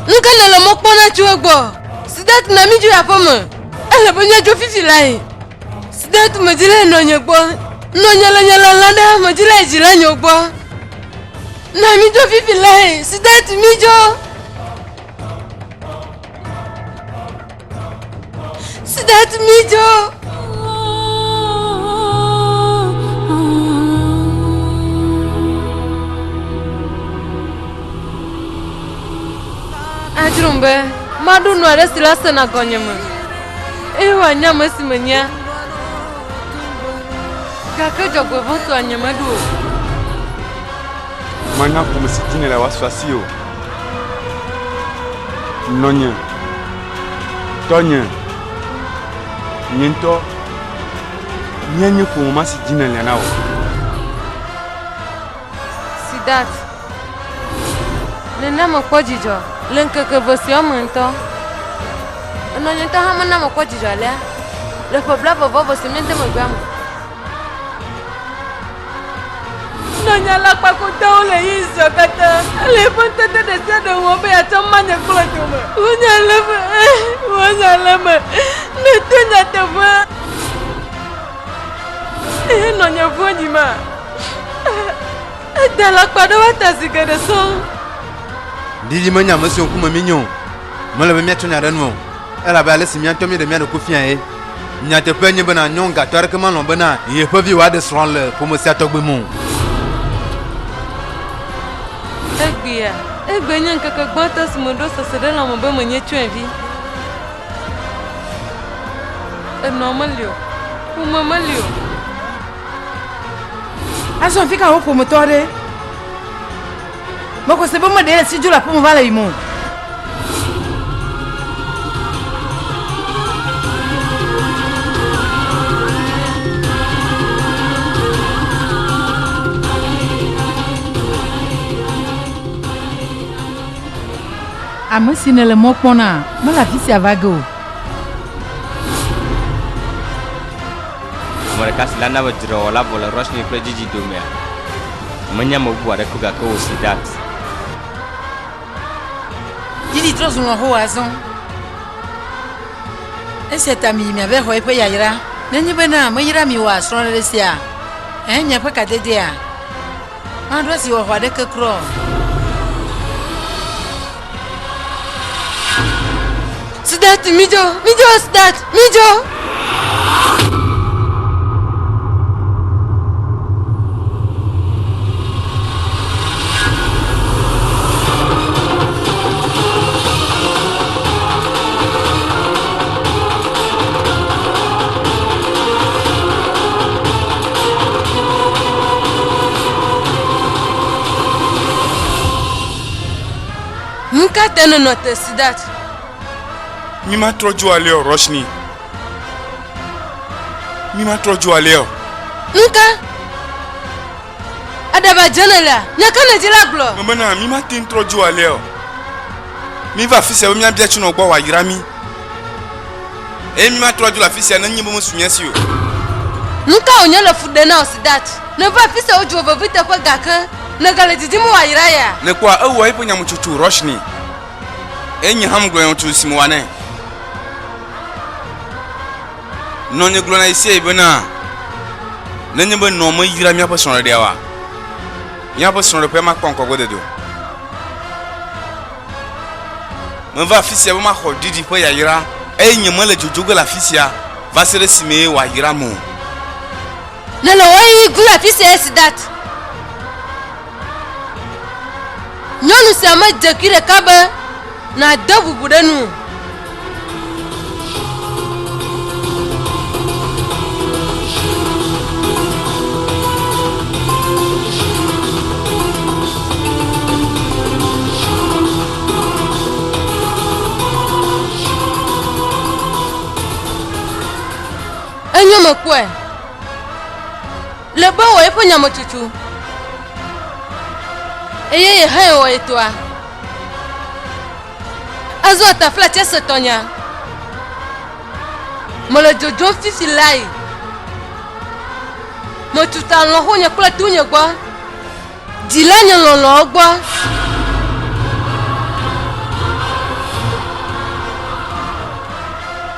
Nuka le mɔkpɔna tso egbɔ. Sidat na mi dzo aƒe me. Ele be nyadzo fifi la yi. Sidat me dzi le nɔnye gbɔ. Nɔnye le nye lala ɖe me dzi le dzi le nye gbɔ. Na mi dzo fifi la yi. Sidat mi dzo. Sidat mi dzo. Adrumbe, madu no aɖe si la sena gɔnye me. Eye wòanya ame si menya. Gake dzɔgbevɔ tɔ anye meɖo o. Manya ƒome si dzi ne le woasɔ asi o. Nɔnye, tɔnye, nye ŋutɔ, nye ƒome ma si dzi ne le na o. Sidat, nena me kpɔ dzidzɔ. Le ŋkeke vesiwo me ŋutɔ. Nɔnye ŋutɔ hã mena me kpɔ dzidzɔ lea. Le ƒe bla vɔvɔ vesi mi de megbea me. Nɔnye la kpakutawo le yi zɔ katã. Ele eƒe ŋutete ɖe sia ɖe wɔm be yeatsɔ manye kple dome. Wonya le me. Ne to nyateƒe. Non, il y a pas de mal. Dans la part de votre zigare de son. Didi manya monsieur kuma mignon. Mala be meto nyara no. Ela ba lesi mi antomi de mi na kofia e. Nya te pe nyi bana nyonga to arke man bana. Ye pe vi wa de sron le pour me sia togbe mu. Egbia. Egbenyan kaka gbata simondo sasede la mo be menye twenvi. E normalio. Pour mamalio. Aso fika ho ko motore. Moko se bomo de si jula pour mo vala imo. Amasine le mopona, mala fisi avago. Mereka selana berjero wala bola Rosni Prejiji domea. Menyam buat aku gak kau sidat. Didi tros no ho azon. Ese tami mi ave ho epe yayira. Nenyi bena mayira mi wa sron lesia. Nya pa kadedia. Ando si ho de ke kro. Sidat mijo sidat mijo. Nka teno note sidat. Mima troju aleo Roshni. Mima troju aleo. Nka. Adaba janela. Nyakana jila glo. Mbona mima tin troju aleo. Mi va fise o mi abia chi no gbo wa yirami. E mima troju la fise na nyimbo musunyasi o. Nka onye le fude na sidat. Ne va fise o jovo vite kwa gaka. Na gale didimu wa yiraya. Ne kwa ewo ipo nyamuchuchu Roshni. Enyi hamglo yon tu simwane. Nonye glona isi ibena. Nenye be no mo yira mi apo sonre dewa. Mi apo sonre pe ma konko godedo. Me va fisi e ma ho didi pe ya yira. Enyi mo le jojogo la fisia. Va sere sime wa yira mo. Nelo wai gula fisi esidat. Nyonu sama dekire kabe na dabu budenu. Enyo mkwe. Lebo wa ipo nyamo chuchu. Eye hayo wa itwa. Azo atafla chese tonya. Mole jojo fisi lai. Mo tuta lo nya kula tunye gwa. Dilanya lo gwa.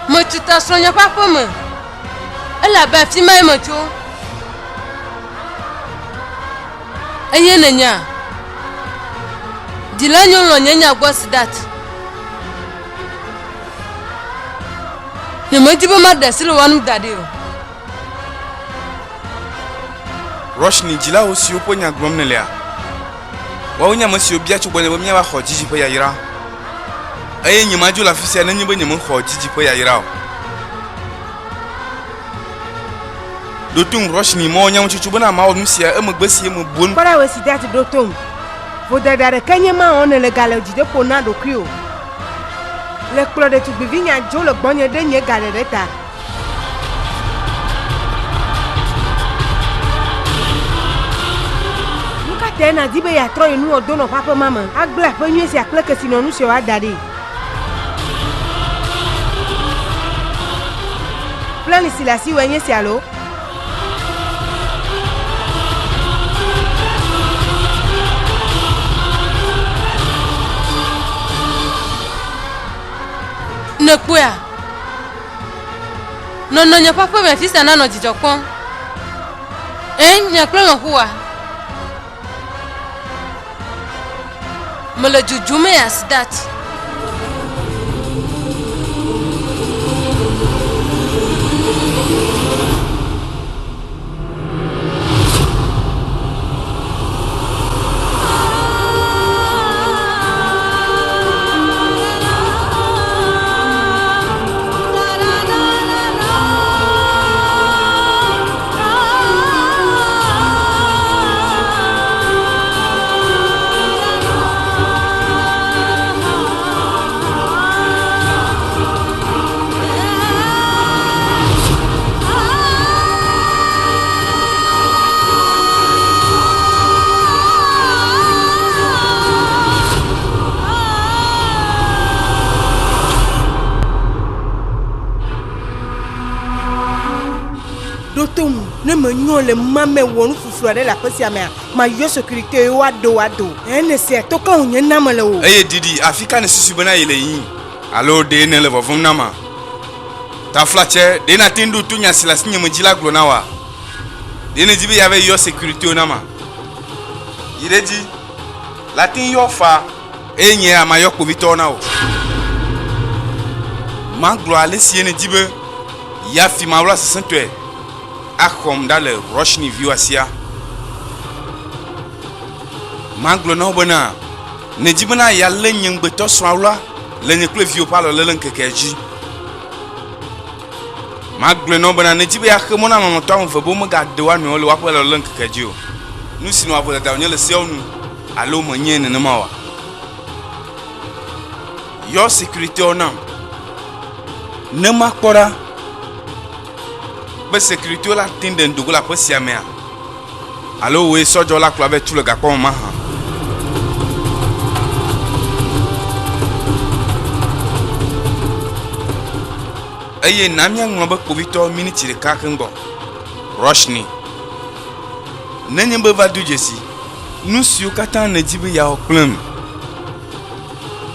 Mo tuta sonya papa me. Ela ba fi mai mo cho. Eye nenya. Dilanya lo nyenya gwa sidat. Yemajiba madasilo wanu dadio. Roshni jila osi opo nya gromnelea. Wa onya masi obia chubone bo miya wa khojiji po ya yira. Aye nyimaju la fisi na nyimbo nyimo khojiji po ya yira. Dotum Roshni mo onya mchuchubona ma onusia emegbesi emebon. Para we sidat dotum. Vodadare kanyema on le gale jide pona do krio. Le clo de tubivinya jo le bonye de nye gale reta. Muka tena dibe ya troy nu odono papa mama. Agla pe nyu si akle ke sinonu se wa dade. Plan si la si wenye si alo. Nekwea. No nya papa me fisa na no jijokon. Nya kula huwa. Mala jujume as that. Ne me nyon le mame wonu fufura de la pesia me ma yo sécurité wado ene se to ka onye na male o Didi Afrika ne susu bana ile yin alo de ne le vovum nama ta flache de na tindu tunya sila sinye mjila glo na wa de ne jibe yave yo sécurité nama yireji latin yo fa enye ama yo ko bito na o ma glo ale si ne jibe ya fi ma wala sentwe akom dans le rochni view asia manglo no bona ne jibana ya lenyen gbeto swawla lenyen kle view palo lelen kekeji maglo no bona ne jibe ya khemona mama to am febo mo ga de wa no le wa palo lelen kekeji o nu sino abo da onye le se onu alo monye ne ma wa yo sécurité onam ne makora be sécurité la tinde ndugo la posia mea allo we sojo la klo be tu le gakon ma ha eye namya ngombe kobito minute de kakengo roshni nenye be va dujesi nous si okatan ne dibe ya oklem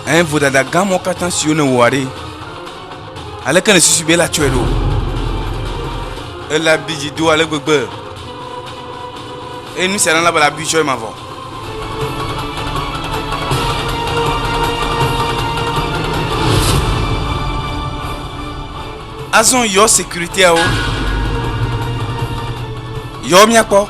un vodada gamo katan si one wari aleka ne susu be la tuelo la biji do ale gbegbe et nous c'est dans la bijoy mavo azon yo sécurité o yo miako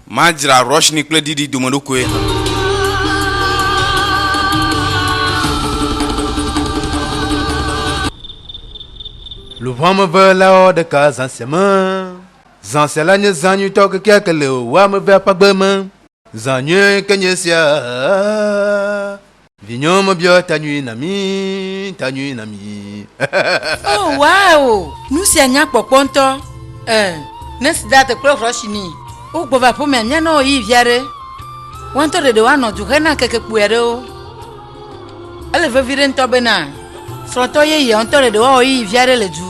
Majra roshni kle didi dumando kwe Le vent me veut là de cas anciennement Zancela nye zanyu toke keke le wa me ver pa gbema Zanyu kenye sia Vignon me bio ta nuit nami Oh wow nous si anya poponto nesi date klo roshni o gbova po me nya no yi viare wanto de wa no juhena keke puere o ele ve vire nto bena soto ye onto de wa yi viare le ju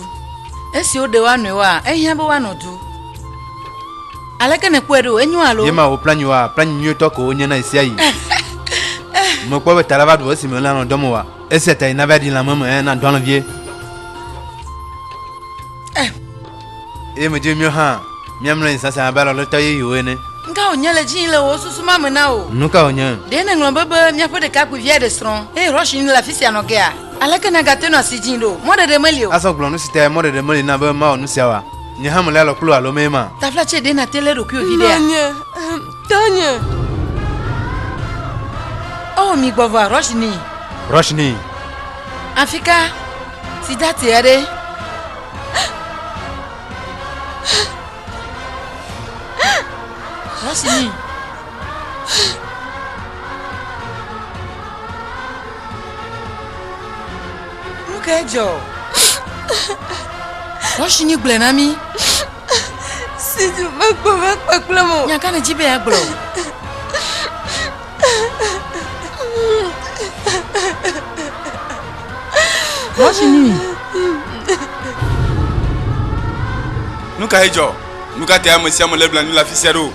esi o de wa no wa ehia be wa no ju aleke ne puere o enyu alo yema o plan nyu to ko onye na isi ayi mo ko betala ba do si me la no domo wa eseta ina ba di la mama na don vie me je mio ha miamle nsasa abalo le taye yoene nga onyele jinle o susuma mena o nuka onye de na nglo bebe mia po de ka ku vie de stron roche ni la fisi anogea aleke na gato no sijindo mo de melio aso glo no site mo de meli na be ma onu siawa ni hamle lo klo alo mema ta flache de na tele ro ku video Tanya oh mi gbova roshni Afrika si date ere Roshni Mukejo Roshni glenami si tu m'as pas clamo nyakana jibe ya glo Roshini. Nous cahijo. Nous caté à monsieur me lève la nuit la ficero.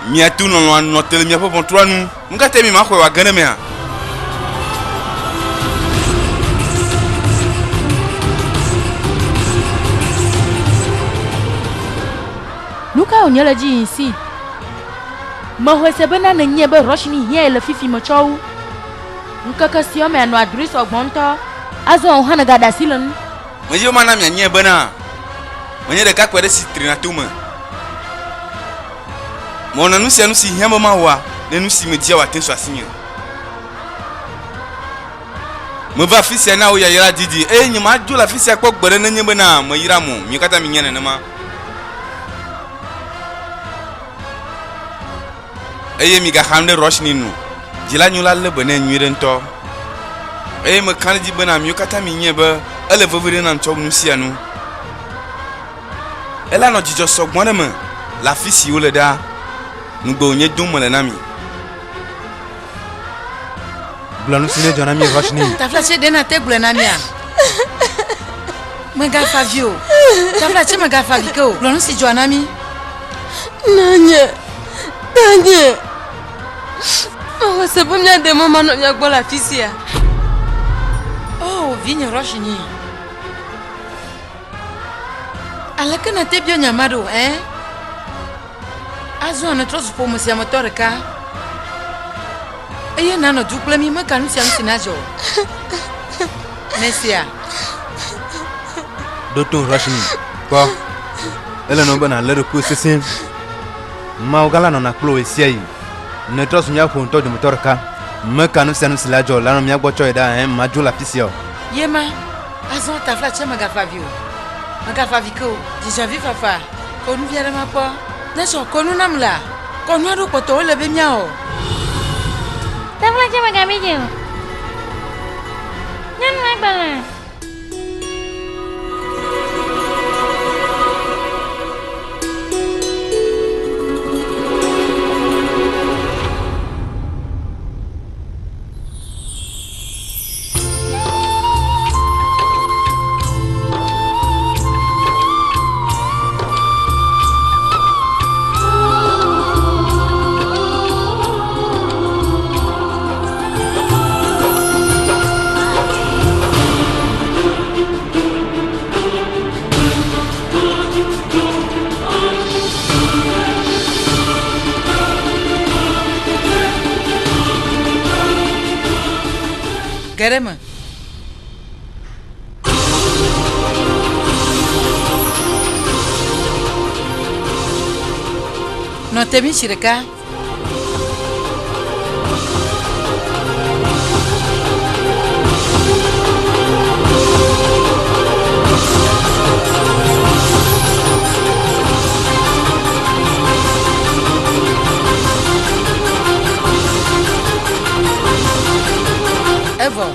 Mia tout non notel mia pour toi nous. Nous caté mi ma ko wa gane mea. Nous ka onyola ji ici. Ma hwese bena na nyebe Roshini hier le fifi mo chou. Nkaka sio me no adris ogbonto. Azo on hana gada silon. Mo yo mana mi anye bena. Mo nye de ka kwere sitri na tuma. Mo na nu si anu si hiamo ma wa, na nu si me dia wa tenso asinye. Mo va fisi na o ya yira didi. Nyima adu la fisi akpo gbere na nye bena mo yira mo. Mi kata mi nyene na ma. Mi ga hamde Roshini nu. Jila nyula le bene nyire nto. Me kan di bena mi kata mi nyebe. Ele vovire na nto nu si anu. Ela no jijo sogbon de me. La fisi o le da. Nu gbo onye dum le na mi. Blanu sine jona mi Roshini. Ta flache de na te bule na mi a. Me ga favio. Ta flache me ga faviko. Blanu si jona mi. Nanye. Oh, c'est pour moi des moments où il la fille. Oh, vigne Roshini. Alaka na te bio nyamado, hein? Azo na trosu po musia motorka. Eye na no dupla mi ma kanu siam sinajo. Nesia. Docteur Roshini. Quoi? Elle no bana le ko sesin. Ma ogala no na klo esiai. Ne trosu nya ko nto de motorka. Me kanu siam silajo la no mi agbocho ida hein ma jo la fisio. Yema. Azo ta flache ma gafavio. Magafaviko, déjà vu papa. Quand nous viendrons ma pas, n'est-ce pas qu'on nous n'aime là? Quand nous allons porter le béniao. T'as voulu que ma gamine dise? N'en m'a pas là. Caramba. No te mi shirika. Evo.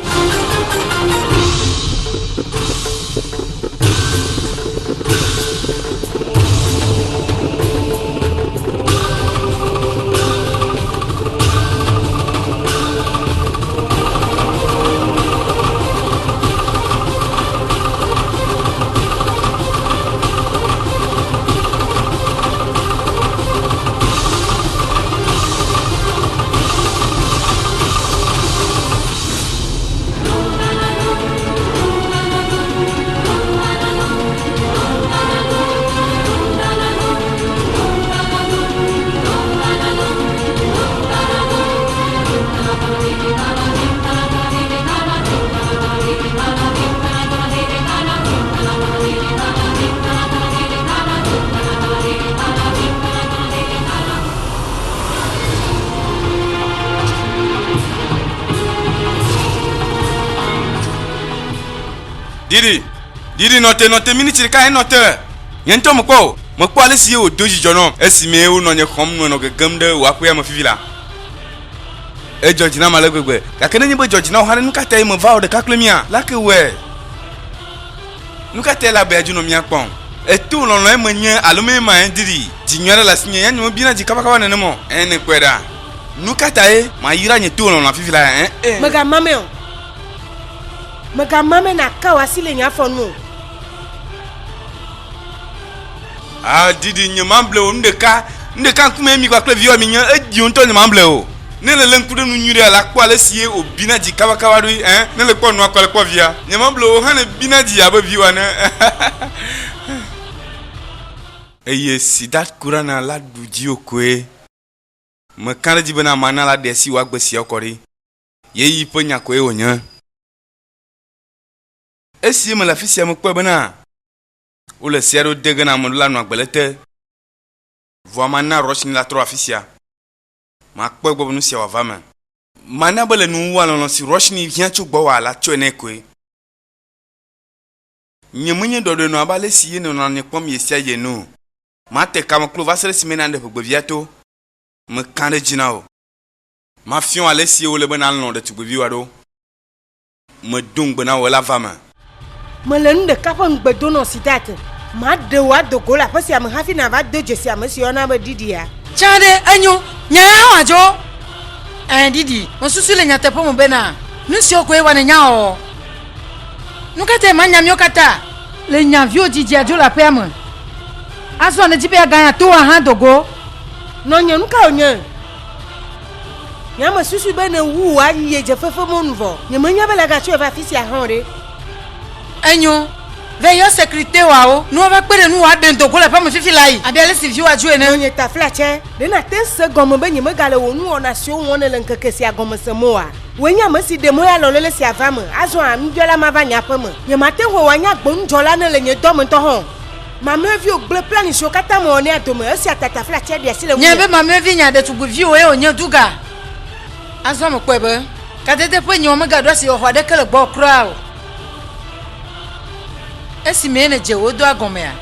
Didi note minute ka note. Yento mko ale si o doji jono esime o no nye khom no gegemde wa ko ya mafivila. E George na malagwe. Ka kene nyibo George na hare nuka tay mo vawo de kaklemia. Lake we. Nuka tay la be juno mia pon. E tu lo no e menye alome ma didi. Jinyara la sinye ya nyu bina jikaba ka wane mo. Ene kweda. Nuka tay ma yira nye tu lo na fivila Maga mameo. mega mame na kawa sile nya fonu Ah didi nyamble o ndeka kuma mi kwa vio mi nya edi onto nyamble o ne le lenkude nu nyure ala kwa le sie obina di kawa do ne le kwa no akwa le kwa via nyamble o ha ne bina di aba viwa ne eye sidat kurana la duji okwe me kan di bana mana la desi wa gbesi okori ye yi ponya ko e wonya esi me la fisia me kwa bana o le siaro degana mo la no agbelete vo mana roshni la tro afisia ma kwa gbo nu sia wa vama mana bele nu wa no si roshni hia chu gbo wa la cho ne ko nyemunye dodo no abale si no na ne pom ye sia ye no ma te kam klo vasere simena de gbo viato me kan de jinao ma fion ale si o le bana no de tu gbo viwado me dung bana wala vama melen de kapon gbedo no sidate ma de wa dogo la pasi am hafi na va de jesi am si ona ba didia chade anyo nya ajo didi mo susu le nya tepo mo bena nu si okwe wa nya o nu kate manya mi okata le nya vio didi ajo la pe am aso na jibe aga to wa han dogo no nya nu ka onye nya mo susu be na wu wa ye je fefe mo nvo nya manya be la ga chu va fisi a honre enyo veyo sécurité wao no va pere nu wa den dogo la pa mo fifi lai abele si vi wa ju ene onye ta flache de na ten second mo be nyeme gale wonu ona si o won le nkeke si agom semoa wenya mo si de mo ya lo le si avam azo am jola ma va nya pam ye mate ho wanya gbon jola na le nye dom to ho ma me vi o gle plan so kata mo ne atom esi atata flache de si le nya be ma me vi nya de tu vi o e onye duga azo mo kwebe kadede po nyo mo gado si o ho de kele gbo kra esi mene je wodo agomea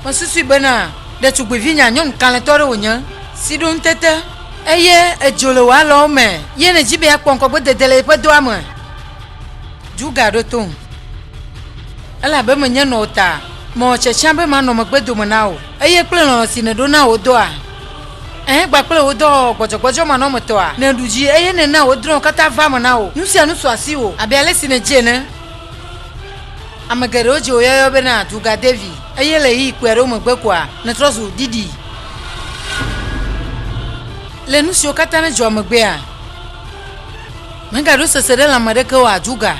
masusu bana de tugbevinya nyom kan tore wonya sidun tete eye ejolo wa lo me ye ne jibe akpon ko bedele pe do am juga do ton ala be menye no ta mo checha be ma no mo gbedo mo na o eye ple no si ne do na odo a gba ple odo gbojo ma no mo to a na duji eye ne na odron kata va mo na o nusi anu so asi o abiale si ne je ne amagaroji oyoyo bena tuga devi ayele yi kwero mo gbekwa na trosu didi le nusi okata na jo mo gbe a magaro sesere la mareka wa juga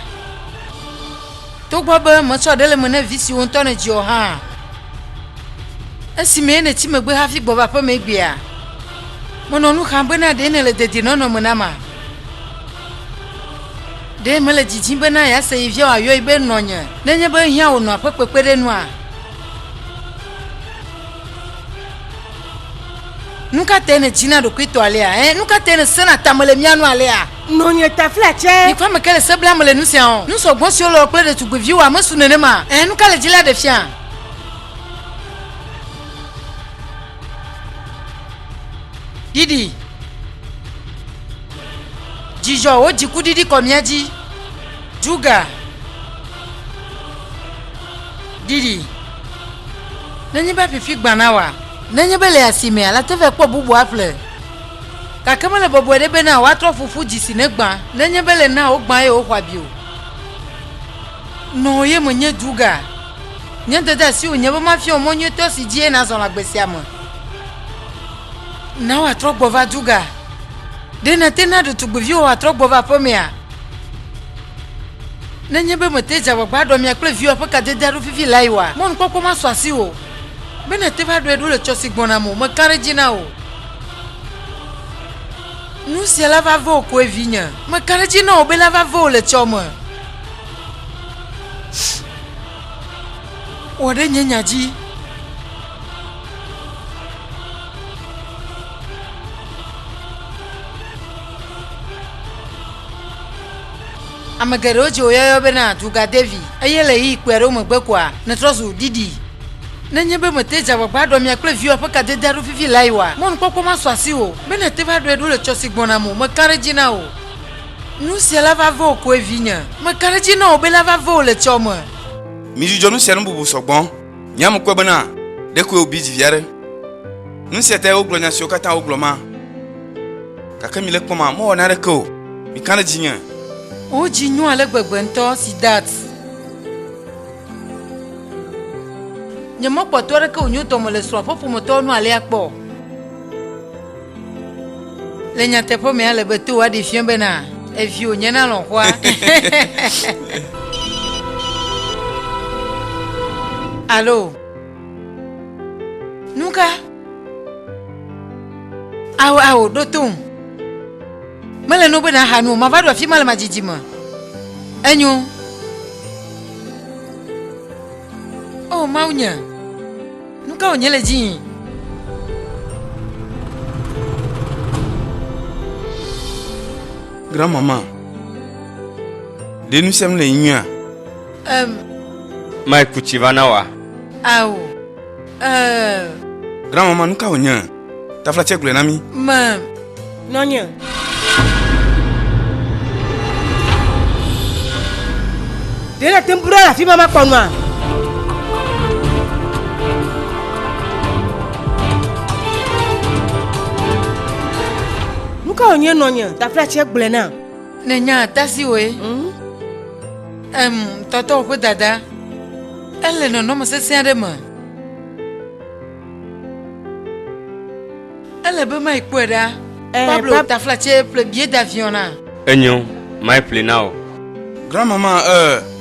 to gbobe mo so dele mo na visi won to na ji o ha asime na ti megbe ha fi gbo ba pa me gbe a mo no nu kan bena de ne le dedi no no mo na ma de mele jijin bena ya se ivia ayo ibe nonye nenye be hia wo no apepepere nu a nuka tene jina do kwito alea nuka tene sena tamele mianu alea nonye ta flache ni kwa mekele sebla mele nu se on nu so gbon si o lo ple de tugbe vi wa masu nene ma nuka le jila de fia didi jijo o jiku didi komiaji juga didi nenye ba fifi gbana wa nenye bele asime ala teve po bubu afle kakamele bobo ede be na wa tro fufu jisi ne gba nenye bele na o gba e o kwa bi o no ye monye juga nye deda si o nye bo ma fi o monye to si die na so la gbesi amo na wa tro bova juga de na tena do tu gbi o wa tro bova pomia nenye be moteja wa gbado mi akle vi o pa ka deda ru fifi laiwa mon kokko ma so asi o be na te ba do edu le chosi gbona mo mo kare jina o nu si la va vo ko evinya mo kare jina o be la va vo le chomo o de nyenyaji amagaroji oyoyo bena tuga devi ayele yi kwero mo gbekwa na trosu didi nenye be moteja wa gbado mi akle vi opa ka dedaru fifi laiwa mon kokko ma so asi o be na te ba do edu le chosi gbona mo mo kare jina o nu si la va vo ko evinya mo kare jina o be la va vo le chomo mi ju jonu se no bubu sogbon nyam ko bana de ko obi di viare nu se te oglonya si okata ogloma kaka mi le koma mo na re ko mi kana jinya O jinyo ale gbegbento si dat. Nyemo kpɔtɔ ɖeke wònyo tɔme le srɔ̃ ƒoƒometɔwo nu alea kpɔ. Le nyateƒe mea le be to woaɖe fia bena evi wònye na lɔ̃xoa. Alo. Nuka. Awo ɖo tom. Mele no bena hanu ma va ɖo afi ma le madzidzi me. Enyo. Oh, maunya. Nuka wònye le dzi. Grand-maman. Nous sommes les nuits. Mai kuchivanawa. Awo. Grand-maman, nous kawnya. Ta fla check nami. Ma. Nonya. De la tempura la fi mama konwa. Nuka onye nonya, ta fla check blena. Nenya tasi we. Toto pe dada. Elle no me se siade ma. Elle be mai kweda. Pablo ta fla check le billet d'avion na. Enyo, mai plenao. Grand-maman,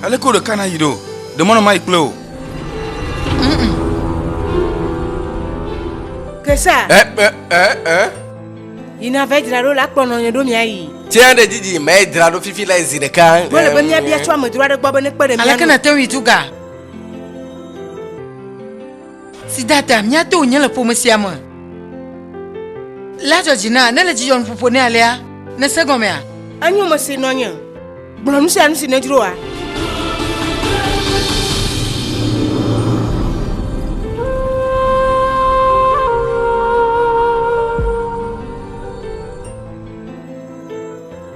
allez quoi de Canaïdo? Demande à Mike Plo. Que ça? Il n'avait dit la pendant le domiaï. Tiens, de Didi, mais Drado Fifi la Zinekan. Moi, le bon ya bien toi me droit de boire pas de Alakana te wituga. Si data miato nyele pomesiama. La Georgina, ne le dion pour poner aléa. Ne se gomea. Agno me se nonya. Bon, nous sommes si ne droit.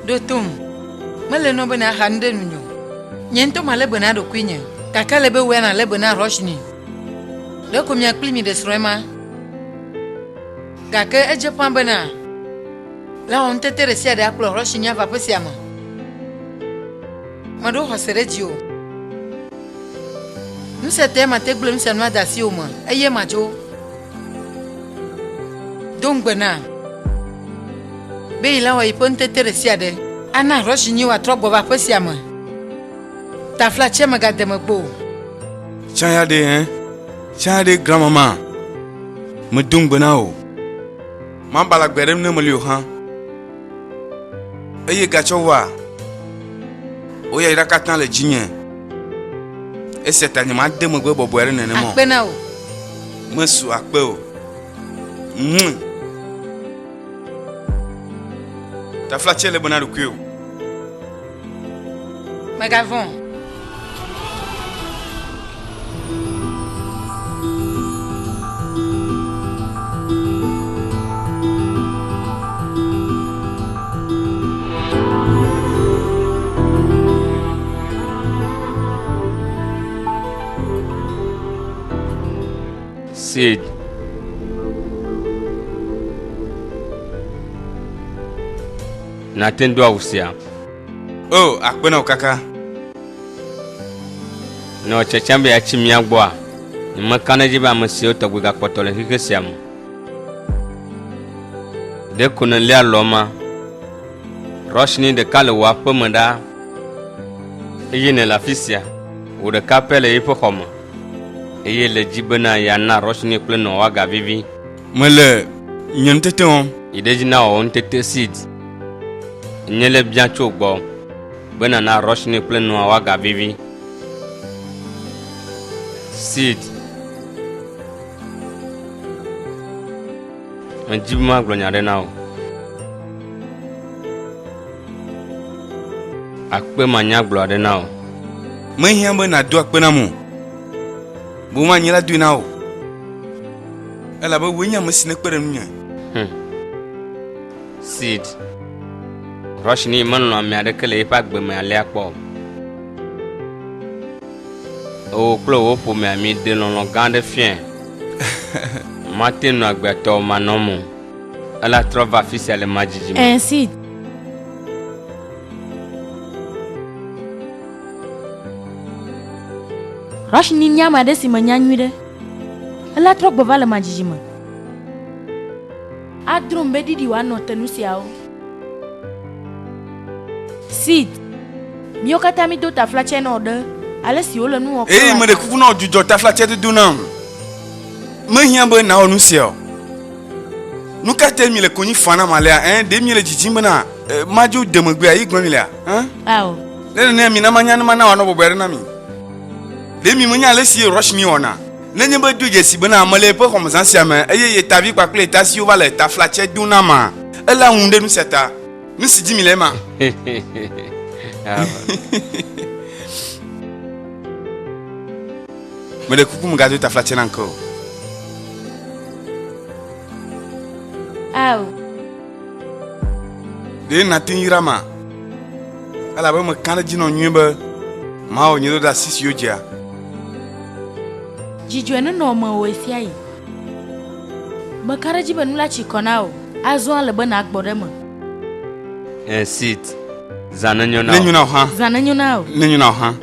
Dotum. Male no bena hande nunyo. Nyento male bena do kwinye. Kaka lebe wena le bena roshni. Do ko mia klimi de srema. Kaka eje pan bena. La on tete resia de aplo roshni va pesiama. Mado hosere dio. Nous c'était ma te glem sanwa dasi o ma. Eye majo. Donc bena. Be ila wa iponte teresia de ana roshini wa trobo va pesiama ta fla chema gade magbo Chaya de grand-maman me dung benao man balak berem ne melio ha eye gachowa o ya ira katan le jinye e setani ma de magbo boboere ne mo akpenao mesu akpe o Ta flattière est bonne à l'occur. Magavon. Sid. Natendo ausia. Oh, akpena okaka. No chechambe ya chimia gboa. Ni makana jiba masio togwe ga kpotole hikesiam. De kuna le aloma. Roshni de kale wa pomada. Yene la fisia. Ou de kapele ipo khoma. Eye le jibena ya na roshni pleno waga vivi. Mele nyentete on. Ideji na on tete Sid. Nyele bien chogbo. Bena na roshni pleno waga vivi. Sid. Njibma glonyare nao. Akpe manya glode nao. Mehia na do akpena mu. Buma nyela du nao. Ela ba wenya masine kpere nya. Sid. Roshni manu amiade kele ipa gbe me ale akpo. O klo wo po me ami de lono gande fien. Martin no agbeto manomu. Ela trova officiel majiji. Sid. Roche ni nyama de si manyanyui de. Ela trok bova le majijima. Adrum be didi wa no tenusiao. Sid. Miokata mi do ta flache no de. Ale si ole nu okwa. Eh, me de kuku no jujo ta flache de dunam. Me hiambe na onu sio. Nu ka te mi le koni fana malea, de mi le jijimbe na. Maju de me gbe ayi gbon mi le, Awo. Ne mi na manya na na wa no bobere na mi. De mi munya le si rush ni ona. Ne nyebe du je si bena amale pe comme ça siame. Eye ta vie kwa kle ta si va le ta flache dunama. Ela hunde nu seta. Nu si di mi le ma. Me de kuku mga ta flache nanko. Awo. De natin irama. Ala ba me kana jino nyebe. Ma o nyido da sisi oja. Jijwenu no ma o esiai. Bakara jibe nula chikonao. Azo le bana agbode mo. Sit. Zananyo na. Nenyu na ha. Zananyo na. Nenyu na ha.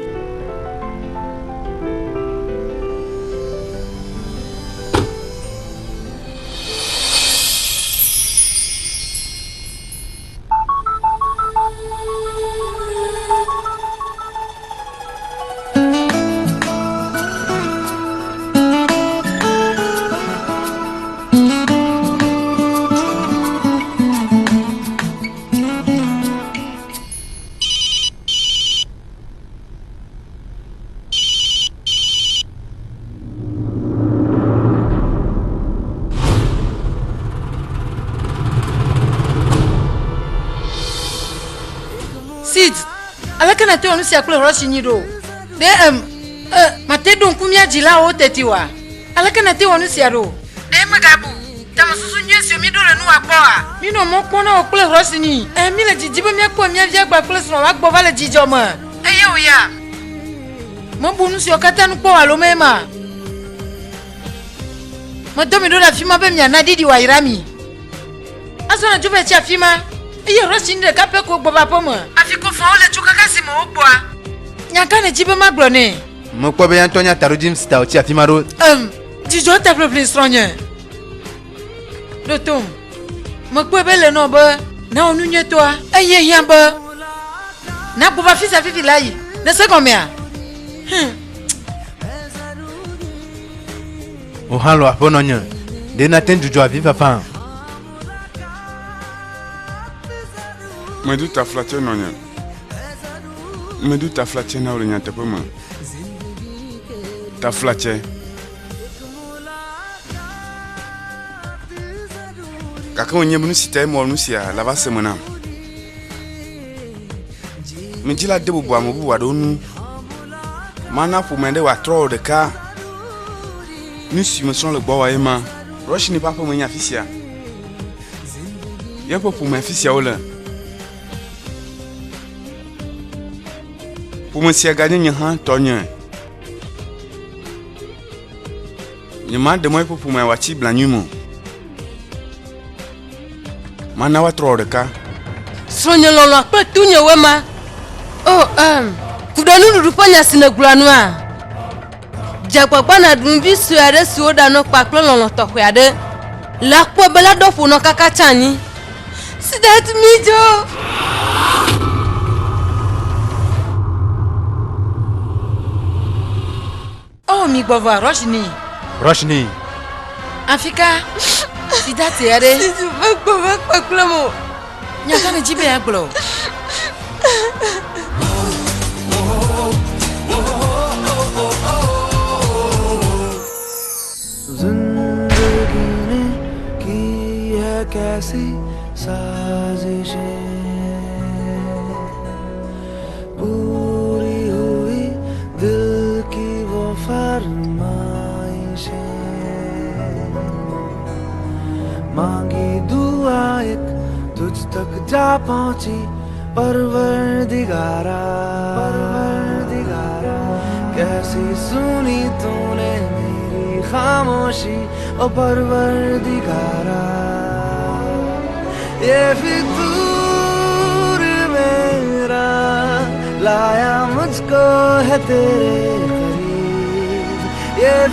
Alakana te onu si akule Roche ni do. De mate don kumia jila o tetiwa. Alakana te onu si ado. De magabu. Tamasusu nyesi mi do le nu akpo a. Mi no mo kona akule Roche ni. Mi le jijibe mi akpo mi avia gba akule so wa gbo va le jijo mo. Eye o ya. Mo bunu si okata nu po alo mema. Mo do mi do la fima be mi anadi di wa irami. Aso na jube chi afima. Eye Roche ni de kape ko gbo ba po mo. Afiko fa ole chuka kasi mo ogboa. Nyaka ne jibe maglo ne. Mo ko be Antonia Tarujim sta o chi afimaro. Jijo taple stronye. Dotum. Mo ko be le no ba. Na onu nye to a. Eye yan ba. Na bo ba fisa fifi lai. Ne se komea. O halo apononya. De na ten jujo aviva fa. Me du ta flache nonya. Me du ta flache na urinya te pema. Ta flache. Kaka onye bunu sita mo nu sia la ba se mona. Me jila de bubu amobu wa do nu. Mana fu mende wa tro de ka. Nu si me son le gbo wa ema. Roche ni papa mo nya fisia. Ye po fu me fisia ola. Pour me si gagner ni han tonye. Ni ma de moi pour me wachi blanyumo. Mana wa tro de ka. Sonye lolo pe tunye wema. Kudanu rupanya sinegulanu a. Jagpagba na dunbi suare suoda no paklo lolo tokwade. La po bela dofu no kaka chani. Sidat mijo. Oh mi gbova Roche ni. Roche ni. Afrika. Sidat yare. Sidu gbova paklamo. Nyaka ne jibe aglo. जिंदगी ने की है कैसी साजिशें पूरी हुई दिल की वो फरमाइशें मांगी दुआ एक तुझ तक जा पहुंची परवरदिगारा कैसी सुनी तूने मेरी खामोशी ओ परवरदिगारा ये फितूर मेरा लाया मुझको है तेरे करीब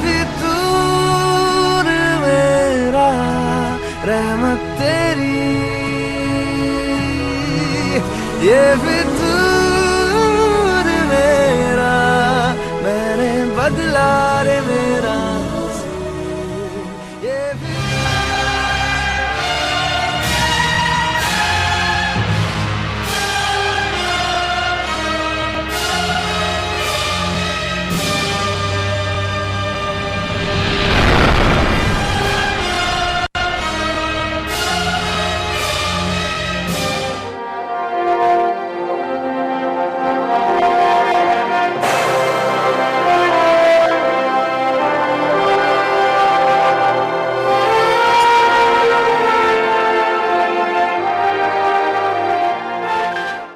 फितूर मेरा रहमत तेरी ये फितूर